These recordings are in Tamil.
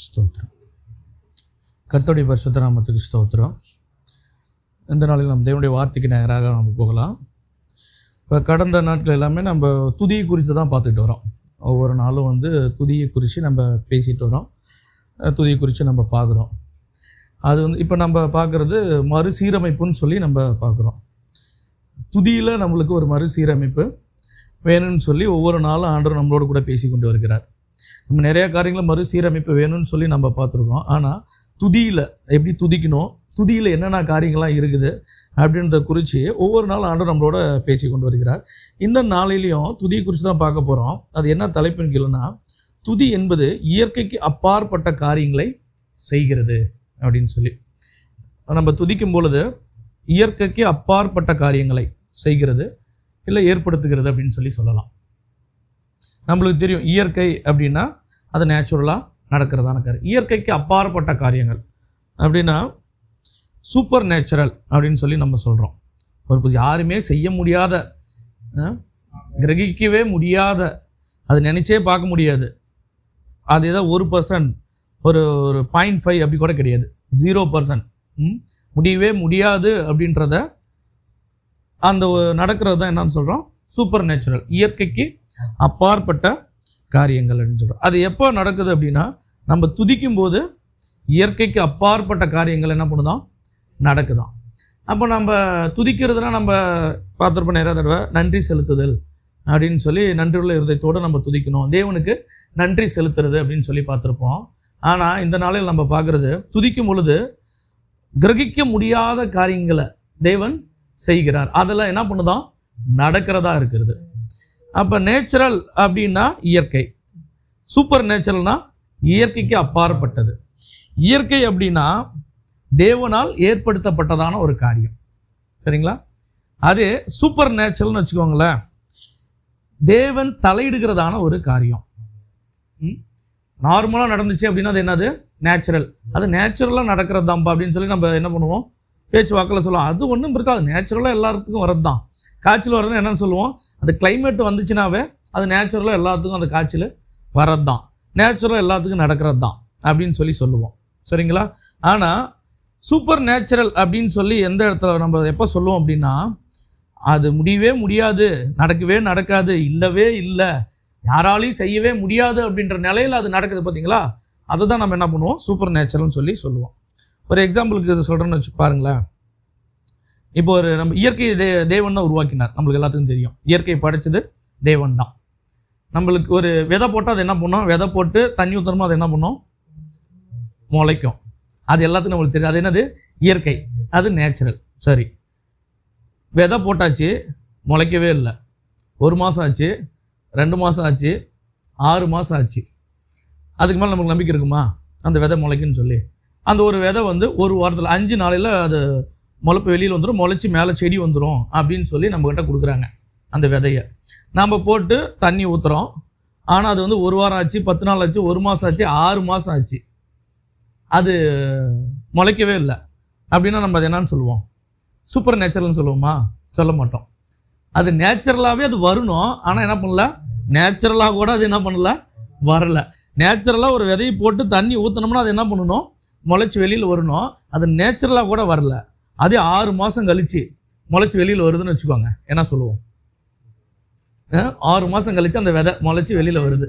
ஸ்தோத்திரம். கர்த்தருடைய பரிசுத்த நாமத்துக்கு ஸ்தோத்திரம். இந்த நாளில் நம்ம தேவனுடைய வார்த்தைக்கு நேராக நம்ம போகலாம். இப்போ கடந்த நாட்கள் எல்லாமே நம்ம துதியை குறித்து தான் பார்த்துட்டு வரோம். ஒவ்வொரு நாளும் துதியை குறித்து நம்ம பேசிட்டு வரோம், துதியை குறித்து நம்ம பார்க்குறோம். அது இப்போ நம்ம பார்க்குறது மறுசீரமைப்புன்னு சொல்லி நம்ம பார்க்குறோம். துதியில் நம்மளுக்கு ஒரு மறுசீரமைப்பு வேணும்னு சொல்லி ஒவ்வொரு நாளும் ஆண்டவர் நம்மளோட கூட பேசி கொண்டு வருகிறார். நம்ம நிறையா காரியங்களை மறுசீரமைப்பு வேணும்னு சொல்லி நம்ம பார்த்துருக்கோம். ஆனால் துதியில் எப்படி துதிக்கணும், துதியில் என்னென்ன காரியங்கள்லாம் இருக்குது அப்படின்றத குறித்து ஒவ்வொரு நாளும் ஆண்டவர் நம்மளோட பேசி கொண்டு வருகிறார். இந்த நாளிலையும் துதியை குறித்து தான் பார்க்க போகிறோம். அது என்ன தலைப்பின் கீழேன்னா, துதி என்பது இயற்கைக்கு அப்பாற்பட்ட காரியங்களை செய்கிறது அப்படின்னு சொல்லி. நம்ம துதிக்கும் பொழுது இயற்கைக்கு அப்பாற்பட்ட காரியங்களை செய்கிறது இல்லை ஏற்படுத்துகிறது அப்படின்னு சொல்லி சொல்லலாம். நம்மளுக்கு தெரியும், இயற்கை அப்படின்னா அது நேச்சுரலாக நடக்கிறதான காரியம். இயற்கைக்கு அப்பாற்பட்ட காரியங்கள் அப்படின்னா சூப்பர் நேச்சுரல் அப்படின்னு சொல்லி நம்ம சொல்கிறோம். ஒரு யாருமே செய்ய முடியாத, கிரகிக்கவே முடியாத, அது நினச்சே பார்க்க முடியாது, அது ஏதோ 1%, ஒரு 0.5 அப்படி கூட கிடையாது, 0%, முடியவே முடியாது அப்படின்றத அந்த நடக்கிறது தான் என்னன்னு சொல்கிறோம், சூப்பர் நேச்சுரல், இயற்கைக்கு அப்பாற்பட்ட காரியங்கள் அப்படின்னு சொல்கிறோம். அது எப்போ நடக்குது அப்படின்னா, நம்ம துதிக்கும் போது இயற்கைக்கு அப்பாற்பட்ட காரியங்கள் என்ன பண்ணுதான், நடக்குதான். அப்போ நம்ம துதிக்கிறதுனா நம்ம பார்த்துருப்போம் நிறைய தடவை, நன்றி செலுத்துதல் அப்படின்னு சொல்லி நன்றியுள்ள இருதயத்தோடு நம்ம துதிக்கணும், தேவனுக்கு நன்றி செலுத்துறது அப்படின்னு சொல்லி பார்த்துருப்போம். ஆனால் இந்த நாளில் நம்ம பார்க்குறது, துதிக்கும் பொழுது கிரகிக்க முடியாத காரியங்களை தேவன் செய்கிறார். அதெல்லாம் என்ன பண்ணுதான், நடக்கிறதா இருக்கிறது. அப்போ நேச்சுரல் அப்படின்னா இயற்கை, சூப்பர் நேச்சுரல்னா இயற்கைக்கு அப்பாற்பட்டது. இயற்கை அப்படின்னா தேவனால் ஏற்படுத்தப்பட்டதான ஒரு காரியம், சரிங்களா? அது சூப்பர் நேச்சுரல்னு வச்சுக்கோங்களேன், தேவன் தலையிடுகிறதான ஒரு காரியம். நார்மலாக நடந்துச்சு அப்படின்னா அது என்னது, நேச்சுரல். அது நேச்சுரலாக நடக்கிறது தான்ப்பா அப்படின்னு சொல்லி நம்ம என்ன பண்ணுவோம், பேச்சு வாக்கில் சொல்லுவோம். அது ஒன்றும் பிரச்சனை, அது நேச்சுரலாக எல்லாத்துக்கும் வரது தான். காய்ச்சல் வரதுன்னு என்னென்னு சொல்லுவோம், அந்த கிளைமேட் வந்துச்சுனாவே அது நேச்சுரலாக எல்லாத்துக்கும் அந்த காய்ச்சல் வரது தான், நேச்சுரலாக எல்லாத்துக்கும் நடக்கிறது தான் அப்படின்னு சொல்லி சொல்லுவோம், சரிங்களா? ஆனால் சூப்பர் நேச்சுரல் அப்படின்னு சொல்லி எந்த இடத்துல நம்ம எப்போ சொல்லுவோம் அப்படின்னா, அது முடியவே முடியாது, நடக்கவே நடக்காது, இல்லவே இல்லை, யாராலையும் செய்யவே முடியாது அப்படின்ற நிலையில் அது நடக்குது பார்த்தீங்களா, அதை தான் நம்ம என்ன பண்ணுவோம், சூப்பர் நேச்சுரல்னு சொல்லி சொல்லுவோம். ஒரு எக்ஸாம்பிளுக்கு சொல்கிறேன்னு வச்சு பாருங்களேன். இப்போ ஒரு நம்ம இயற்கை தேவன் தான் உருவாக்கினார், நம்மளுக்கு எல்லாத்துக்கும் தெரியும், இயற்கை படைச்சது தேவன் தான். நம்மளுக்கு ஒரு விதை போட்டால் அது என்ன பண்ணோம், விதை போட்டு தண்ணி ஊற்றுறமோ அது என்ன பண்ணோம், முளைக்கும். அது எல்லாத்துக்கும் நம்மளுக்கு தெரியும், அது என்னது, இயற்கை, அது நேச்சுரல். சரி, விதை போட்டாச்சு, முளைக்கவே இல்லை, 1 மாதம் ஆச்சு, 2 மாதம் ஆச்சு, 6 மாதம் ஆச்சு, அதுக்கு மேலே நமக்கு நம்பிக்கை இருக்குமா அந்த விதை முளைக்குன்னு சொல்லி? அந்த ஒரு விதை ஒரு வாரத்தில் 5 நாளையில் அது முளைப்பு வெளியில் வந்துடும், முளைச்சி மேலே செடி வந்துடும் அப்படின்னு சொல்லி நம்மக்கிட்ட கொடுக்குறாங்க. அந்த விதையை நம்ம போட்டு தண்ணி ஊற்றுறோம், ஆனால் அது 1 வாரம் ஆச்சு, 10 நாள் ஆச்சு, 1 மாதம் ஆச்சு, 6 மாதம் ஆச்சு, அது முளைக்கவே இல்லை அப்படின்னா நம்ம அது என்னன்னு சொல்லுவோம், சூப்பர் நேச்சுரல்னு சொல்லுவோமா? சொல்ல மாட்டோம். அது நேச்சுரலாகவே அது வரணும், ஆனால் என்ன பண்ணல, நேச்சுரலாக கூட அது என்ன பண்ணல, வரல. நேச்சுரலாக ஒரு விதையை போட்டு தண்ணி ஊற்றினோம்னா அது என்ன பண்ணணும், முளைச்சி வெளியில் வரணும், அது நேச்சுரலாக கூட வரல. அதே 6 மாதம் கழித்து முளைச்சி வெளியில் வருதுன்னு வச்சுக்கோங்க, என்ன சொல்லுவோம், 6 மாதம் கழித்து அந்த விதை முளைச்சி வெளியில் வருது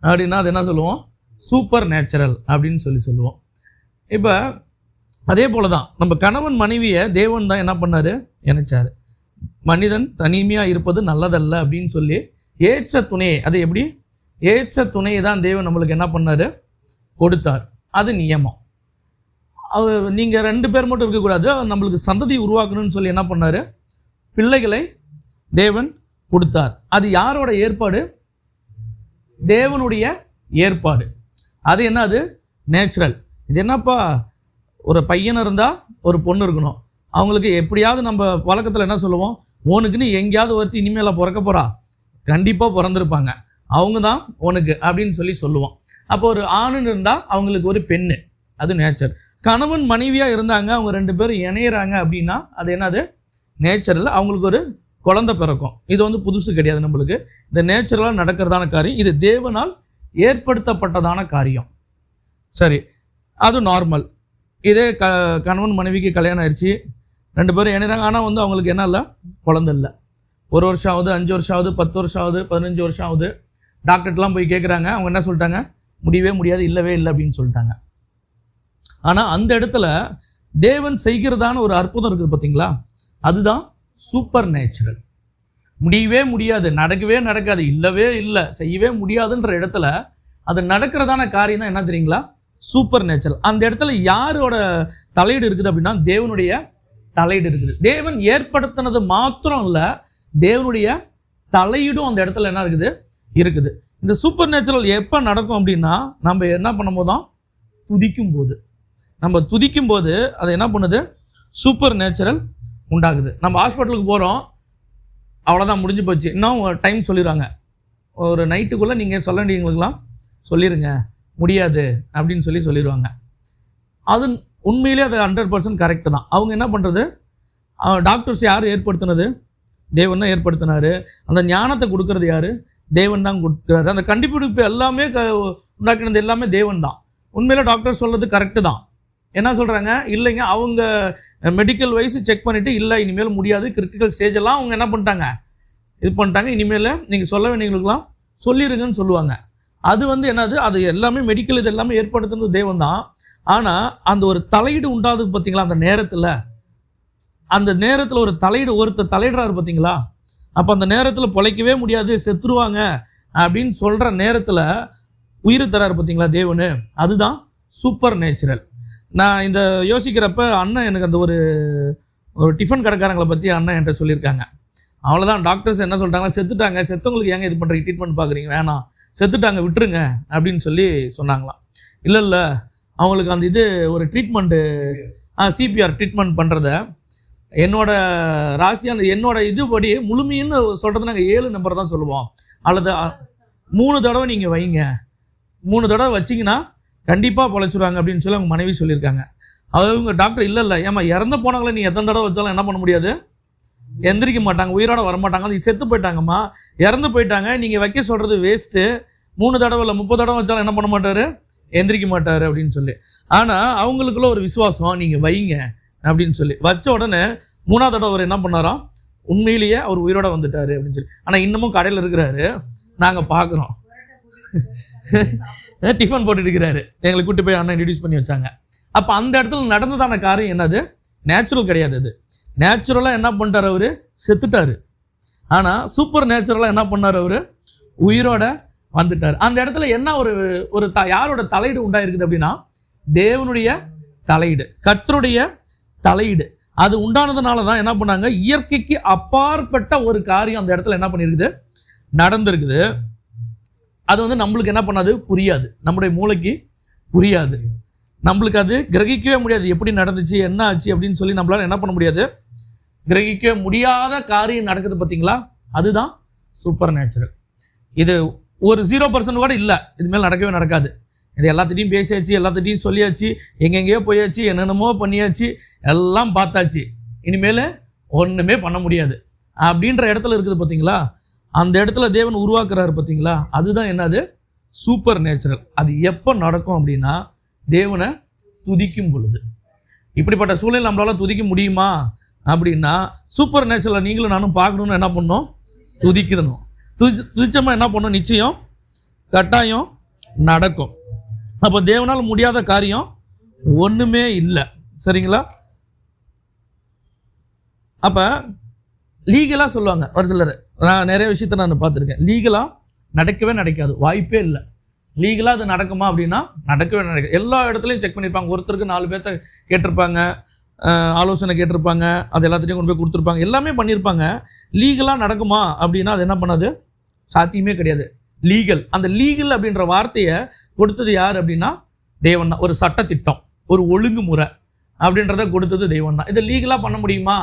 அப்படின்னா அது என்ன சொல்லுவோம், சூப்பர் நேச்சுரல் அப்படின்னு சொல்லுவோம். இப்போ அதே போல தான் நம்ம கணவன் மனைவியை தேவன் தான் என்ன பண்ணார், இணைச்சார். மனிதன் தனிமையாக இருப்பது நல்லதல்ல அப்படின்னு சொல்லி ஏற்ற துணையை, அது எப்படி, ஏற்ற துணையை தான் தேவன் நம்மளுக்கு என்ன பண்ணார், கொடுத்தார். அது நியமம். நீங்கள் 2 பேர் மட்டும் இருக்கக்கூடாது, நம்மளுக்கு சந்ததி உருவாக்கணும்னு சொல்லி என்ன பண்ணார், பிள்ளைகளை தேவன் கொடுத்தார். அது யாரோட ஏற்பாடு, தேவனுடைய ஏற்பாடு. அது என்ன, அது நேச்சுரல். இது என்னப்பா, ஒரு பையன் இருந்தால் ஒரு பொண்ணு இருக்கணும், அவங்களுக்கு எப்படியாவது நம்ம வழக்கத்தில் என்ன சொல்லுவோம், உனக்குன்னு எங்கேயாவது ஒருத்தி இனிமேல் பிறக்க போகிறா, கண்டிப்பாக பிறந்திருப்பாங்க, அவங்க தான் உனக்கு அப்படின்னு சொல்லி சொல்லுவோம். அப்போ ஒரு ஆணுன்னு இருந்தால் அவங்களுக்கு ஒரு பெண்ணு, அது நேச்சர். கணவன் மனைவியாக இருந்தாங்க, அவங்க 2 பேரும் இணையிறாங்க அப்படின்னா அது என்னது, நேச்சரில் அவங்களுக்கு ஒரு குழந்தை பிறக்கும். இது புதுசு கிடையாது நம்மளுக்கு, இந்த நேச்சுரலாக நடக்கிறதான காரியம், இது தேவனால் ஏற்படுத்தப்பட்டதான காரியம். சரி, அது நார்மல். இதே கணவன் மனைவிக்கு கல்யாணம் ஆயிடுச்சு, 2 பேரும் இணைறாங்க. ஆனால் வந்து அவங்களுக்கு என்ன இல்லை, குழந்தை இல்லை. 1 வருஷம் ஆகுது, 5 வருஷம் ஆகுது, 10 வருஷம் ஆகுது, 15 வருஷம் ஆகுது. டாக்டர்கிட்டலாம் போய் கேட்குறாங்க. அவங்க என்ன சொல்லிட்டாங்க, முடியவே முடியாது, இல்லவே இல்லை அப்படின்னு சொல்லிட்டாங்க. ஆனால் அந்த இடத்துல தேவன் செய்கிறதான ஒரு அற்புதம் இருக்குது பார்த்தீங்களா, அதுதான் சூப்பர் நேச்சுரல். முடியவே முடியாது, நடக்கவே நடக்காது, இல்லவே இல்லை, செய்யவே முடியாதுன்ற இடத்துல அது நடக்கிறதான காரியம் தான் என்ன தெரியுங்களா, சூப்பர் நேச்சுரல். அந்த இடத்துல யாரோட தலையீடு இருக்குது அப்படின்னா தேவனுடைய தலையீடு இருக்குது. தேவன் ஏற்படுத்தினது மாத்திரம் இல்லை, தேவனுடைய தலையீடும் அந்த இடத்துல என்ன இருக்குது. இந்த சூப்பர் நேச்சுரல் எப்போ நடக்கும் அப்படின்னா நம்ம என்ன பண்ணும்போது தான், துதிக்கும் போது. நம்ம துதிக்கும் போது அது என்ன பண்ணுது, சூப்பர் நேச்சுரல் உண்டாகுது. நம்ம ஹாஸ்பிட்டலுக்கு போகிறோம், அவ்வளோதான், முடிஞ்சு போச்சு. இன்னும் டைம் சொல்லிடுவாங்க, ஒரு நைட்டுக்குள்ளே நீங்கள் சொல்ல வேண்டியவங்களுக்கெல்லாம் சொல்லிடுங்க, முடியாது அப்படின்னு சொல்லிடுவாங்க. அது உண்மையிலே அது 100% கரெக்டு தான். அவங்க என்ன பண்ணுறது, டாக்டர்ஸ் யார் ஏற்படுத்தினது, தேவன் தான் ஏற்படுத்தினார். அந்த ஞானத்தை கொடுக்கறது யார், தேவன் தான் கொடுக்குறாரு. அந்த கண்டுபிடிப்பு எல்லாமே உண்டாக்கினது எல்லாமே தேவன் தான். உண்மையிலே டாக்டர் சொல்கிறது கரெக்டு தான். என்ன சொல்கிறாங்க, இல்லைங்க, அவங்க மெடிக்கல் வைஸ் செக் பண்ணிவிட்டு இல்லை இனிமேல் முடியாது, கிரிட்டிக்கல் ஸ்டேஜ் எல்லாம் அவங்க என்ன பண்ணிட்டாங்க, இது பண்ணிட்டாங்க, இனிமேல் நீங்கள் சொல்ல வேண்டியவங்களுக்கெல்லாம் சொல்லிடுங்கன்னு சொல்லுவாங்க. அது வந்து என்னது, அது எல்லாமே மெடிக்கல் இது எல்லாமே ஏற்படுத்துறது தேவன் தான். ஆனால் அந்த ஒரு தலையீடு உண்டாது பார்த்தீங்களா, அந்த நேரத்தில் ஒரு தலையீடு, ஒருத்தர் தலையிடுறாரு பார்த்தீங்களா, அப்போ அந்த நேரத்தில் பிழைக்கவே முடியாது, செத்துருவாங்க அப்படின்னு சொல்கிற நேரத்தில் உயிர் தராரு பார்த்தீங்களா தேவனு, அதுதான் சூப்பர் நேச்சுரல். நான் இந்த யோசிக்கிறப்ப அண்ணன் எனக்கு அந்த ஒரு டிஃபன் கடைக்காரங்களை பற்றி அண்ணன் என்கிட்ட சொல்லியிருக்காங்க. அவ்வளோதான், டாக்டர்ஸ் என்ன சொல்லிட்டாங்களா, செத்துட்டாங்க, செத்தவங்களுக்கு ஏங்க இது பண்ணுறீங்க, ட்ரீட்மெண்ட் பார்க்குறீங்க, வேணாம், செத்துட்டாங்க விட்டுருங்க அப்படின்னு சொன்னாங்களாம். இல்லை அவங்களுக்கு அந்த இது ஒரு ட்ரீட்மெண்ட்டு, சிபிஆர் ட்ரீட்மெண்ட் பண்ணுறத என்னோட ராசியான என்னோட இதுபடி முழுமைன்னு சொல்கிறது நாங்கள் 7 நம்பர் தான் சொல்லுவோம், அல்லது 3 தடவை நீங்கள் வைங்க, 3 தடவை வச்சிங்கன்னா கண்டிப்பாக பொழைச்சிடுவாங்க அப்படின்னு அவங்க மனைவி சொல்லியிருக்காங்க. அவங்க டாக்டர் இல்லை ஏமா இறந்து போனாங்களே, நீ எத்தனை தடவை வச்சாலும் என்ன பண்ண முடியாது, எந்திரிக்க மாட்டாங்க, உயிரோட வரமாட்டாங்க, அது செத்து போயிட்டாங்கம்மா, இறந்து போயிட்டாங்க, நீங்கள் வைக்க சொல்கிறது வேஸ்ட்டு, 3 தடவை இல்லை 30 தடவை வச்சாலும் என்ன பண்ண மாட்டார், எந்திரிக்க மாட்டார் அப்படின்னு ஆனால் அவங்களுக்குள்ள ஒரு விசுவாசம், நீங்கள் வைங்க அப்படின்னு வச்ச உடனே 3ஆவது தடவை அவர் என்ன பண்ணாராம், உண்மையிலேயே அவர் உயிரோட வந்துட்டார் அப்படின்னு ஆனால் இன்னமும் கடையில் இருக்கிறாரு, நாங்கள் பார்க்குறோம். டிஃபன் போட்டுட்டு இருக்கிறாரு, எங்களை கூட்டி போய் அண்ணன் இன்ட்ரடியூஸ் பண்ணி வச்சாங்க. அப்போ அந்த இடத்துல நடந்ததான காரியம் என்னது, நேச்சுரல் கிடையாது. அது நேச்சுரலாக என்ன பண்ணிட்டார், அவர் செத்துட்டார். ஆனால் சூப்பர் நேச்சுரலாக என்ன பண்ணார், அவர் உயிரோட வந்துட்டார். அந்த இடத்துல என்ன ஒரு யாரோட தலையீடு உண்டாயிருக்குது அப்படின்னா தேவனுடைய தலையீடு, கர்த்தருடைய தலையீடு. அது உண்டானதுனால தான் என்ன பண்ணாங்க, இயற்கைக்கு அப்பாற்பட்ட ஒரு காரியம் அந்த இடத்துல என்ன பண்ணியிருக்குது, நடந்திருக்குது. அது வந்து நம்மளுக்கு என்ன பண்ணாது, புரியாது, நம்முடைய மூளைக்கு புரியாது, நம்மளுக்கு அது கிரகிக்கவே முடியாது, எப்படி நடந்துச்சு என்ன ஆச்சு அப்படின்னு நம்மளால என்ன பண்ண முடியாது, கிரகிக்கவே முடியாத காரியம் நடக்குது பார்த்தீங்களா, அதுதான் சூப்பர் நேச்சுரல். இது ஒரு 0% கூட இல்லை, இதுமாதிரி நடக்கவே நடக்காது. இது எல்லாத்திட்டையும் பேசியாச்சு, எல்லாத்திட்டையும் சொல்லியாச்சு, எங்கெங்கேயோ போயாச்சு, என்னென்னமோ பண்ணியாச்சு, எல்லாம் பார்த்தாச்சு, இனிமேல் ஒன்றுமே பண்ண முடியாது அப்படின்ற இடத்துல இருக்குது பார்த்தீங்களா. அந்த இடத்துல தேவன் உருவாக்குறாரு பார்த்தீங்களா, அதுதான் என்னது, சூப்பர் நேச்சுரல். அது எப்போ நடக்கும் அப்படின்னா தேவனை துதிக்கும் பொழுது. இப்படிப்பட்ட சூழ்நிலை நம்மளால துதிக்க முடியுமா அப்படின்னா, சூப்பர் நேச்சுரலை நீங்களும் நானும் பார்க்கணுன்னு என்ன பண்ணணும், துதிக்கணும். துதிச்சமாக என்ன பண்ணணும், நிச்சயம் கட்டாயம் நடக்கும். அப்போ தேவனால் முடியாத காரியம் ஒன்றுமே இல்லை, சரிங்களா. அப்போ லீகலாக சொல்லுவாங்க ஒரு சிலர், நான் நிறைய விஷயத்த நான் பார்த்துருக்கேன், லீகலாக நடக்கவே நடக்காது, வாய்ப்பே இல்லை. லீகலாக அது நடக்குமா அப்படின்னா நடக்கவே நடக்காது. எல்லா இடத்துலையும் செக் பண்ணியிருப்பாங்க, ஒருத்தருக்கு 4 பேர்த்த கேட்டிருப்பாங்க, ஆலோசனை கேட்டிருப்பாங்க, அது எல்லாத்தையும் கொண்டு போய் கொடுத்துருப்பாங்க, எல்லாமே பண்ணியிருப்பாங்க. லீகலாக நடக்குமா அப்படின்னா அது என்ன பண்ணாது, சாத்தியமே கிடையாது. லீகல், அந்த லீகல் அப்படின்ற வார்த்தையை கொடுத்தது யார் அப்படின்னா தேவன் தான். ஒரு சட்டத்திட்டம், ஒரு ஒழுங்குமுறை அப்படின்றத கொடுத்தது தெய்வம் தான். இதை லீகலாக பண்ண முடியுமா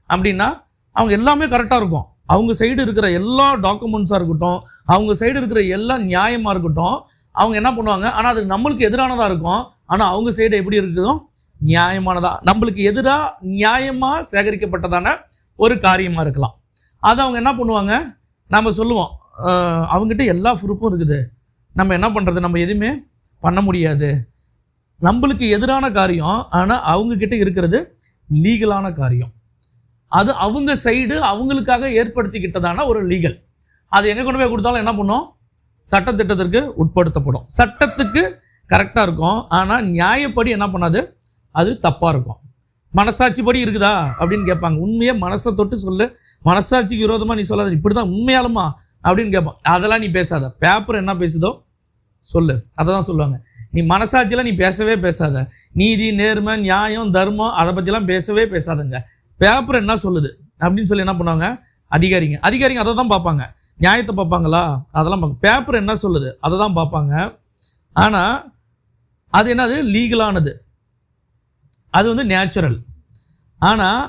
அப்படின்னா அவங்க எல்லாமே கரெக்டாக இருக்கும், அவங்க சைடு இருக்கிற எல்லா டாக்குமெண்ட்ஸாக இருக்கட்டும், அவங்க சைடு இருக்கிற எல்லா நியாயமாக இருக்கட்டும், அவங்க என்ன பண்ணுவாங்க, ஆனால் அது நம்மளுக்கு எதிரானதாக இருக்கும், ஆனால் அவங்க சைடு எப்படி இருக்குதோ நியாயமானதாக, நம்மளுக்கு எதிராக நியாயமாக சேகரிக்கப்பட்டதான ஒரு காரியமாக இருக்கலாம். அதை அவங்க என்ன பண்ணுவாங்க, நம்ம சொல்லுவோம் அவங்ககிட்ட எல்லா ப்ரூஃபும் இருக்குது, நம்ம என்ன பண்ணுறது, நம்ம எதுவுமே பண்ண முடியாது, நம்மளுக்கு எதிரான காரியம், ஆனால் அவங்க கிட்ட இருக்கிறது லீகலான காரியம். அது அவங்க சைடு அவங்களுக்காக ஏற்படுத்திக்கிட்டதான ஒரு லீகல். அது எங்கே கொண்டு போய் கொடுத்தாலும் என்ன பண்ணும்? சட்டத்திட்டத்திற்கு உட்படுத்தப்படும். சட்டத்துக்கு கரெக்டாக இருக்கும், ஆனால் நியாயப்படி என்ன பண்ணாது, அது தப்பாக இருக்கும். மனசாட்சிப்படி இருக்குதா அப்படின்னு கேட்பாங்க. உண்மையே மனசை தொட்டு சொல்லு, மனசாட்சிக்கு விரோதமாக நீ சொல்லாத, இப்படி தான் உண்மையாலுமா அப்படின்னு கேட்பான். அதெல்லாம் நீ பேசாத, பேப்பர் என்ன பேசுதோ சொல்லு, அதை தான் சொல்லுவாங்க. நீ மனசாட்சியில் நீ பேசவே பேசாத. நீதி, நேர்மை, நியாயம், தர்மம் அதை பற்றிலாம் பேசவே பேசாதுங்க. பேப்பர் என்ன சொல்லுது அப்படின்னு சொல்லி என்ன பண்ணுவாங்க அதிகாரிங்க அதை தான் பார்ப்பாங்க. நியாயத்தை பார்ப்பாங்களா? அதெல்லாம் பார்ப்பாங்க. பேப்பர் என்ன சொல்லுது அதை தான் பார்ப்பாங்க. ஆனால் அது என்னது? லீகலானது. அது வந்து நேச்சுரல். ஆனால்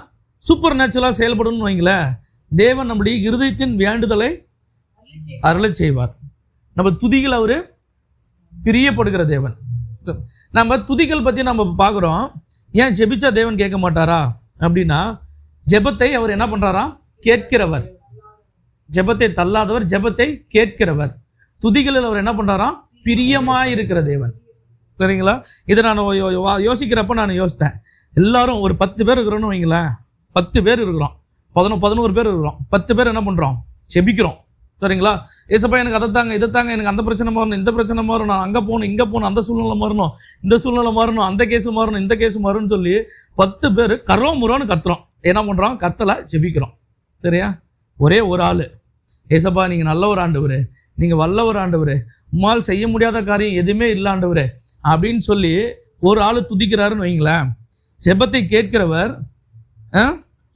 சூப்பர் நேச்சுரலாக செயல்படணும்னு வைங்களேன், தேவன் நம்முடைய இருதயத்தின் வேண்டுதலை அருளச் செய்வார். நம்ம துதிகள் அவர் பிரியப்படுகிற தேவன். நம்ம துதிகள் பற்றி நம்ம பார்க்குறோம். ஏன் ஜெபிச்சா தேவன் கேட்க மாட்டாரா அப்படின்னா, ஜெபத்தை அவர் என்ன பண்ணுறாராம்? கேட்கிறவர். ஜெபத்தை தள்ளாதவர், ஜெபத்தை கேட்கிறவர். துதிகளில் அவர் என்ன பண்ணுறாராம்? பிரியமாயிருக்கிற தேவன். சரிங்களா? இதை நான் யோசிக்கிறப்ப நான் யோசித்தேன். எல்லாரும் ஒரு 10 பேர் இருக்கிறோன்னு வைங்களேன், 10 பேர் இருக்கிறோம், 11 பேர் இருக்கிறோம், 10 பேர் என்ன பண்ணுறோம்? செபிக்கிறோம். சரிங்களா? ஏசப்பா எனக்கு அதை தாங்க, இதை தாங்க, எனக்கு அந்த பிரச்சனை மாறணும், இந்த பிரச்சனை மாறணும், நான் அங்கே போகணும், இங்கே போகணும், அந்த சூழ்நிலை மாறணும், இந்த சூழ்நிலை மாறணும், அந்த கேஸு மாறணும், இந்த கேஸு மாறணும்னு சொல்லி 10 பேர் கரோமுரோன்னு கத்துறோம். என்ன பண்ணுறோம்? கத்தலை செபிக்கிறோம். சரியா? ஒரே ஒரு ஆள், ஏசப்பா நீங்கள் நல்ல ஒரு ஆண்டவர், நீங்கள் வல்ல ஒரு ஆண்டவர், உம்மால் செய்ய முடியாத காரியம் எதுவுமே இல்லை ஆண்டவர் அப்படின்னு சொல்லி ஒரு ஆள் துதிக்கிறாருன்னு வைங்களேன். ஜெபத்தை கேட்கிறவர்,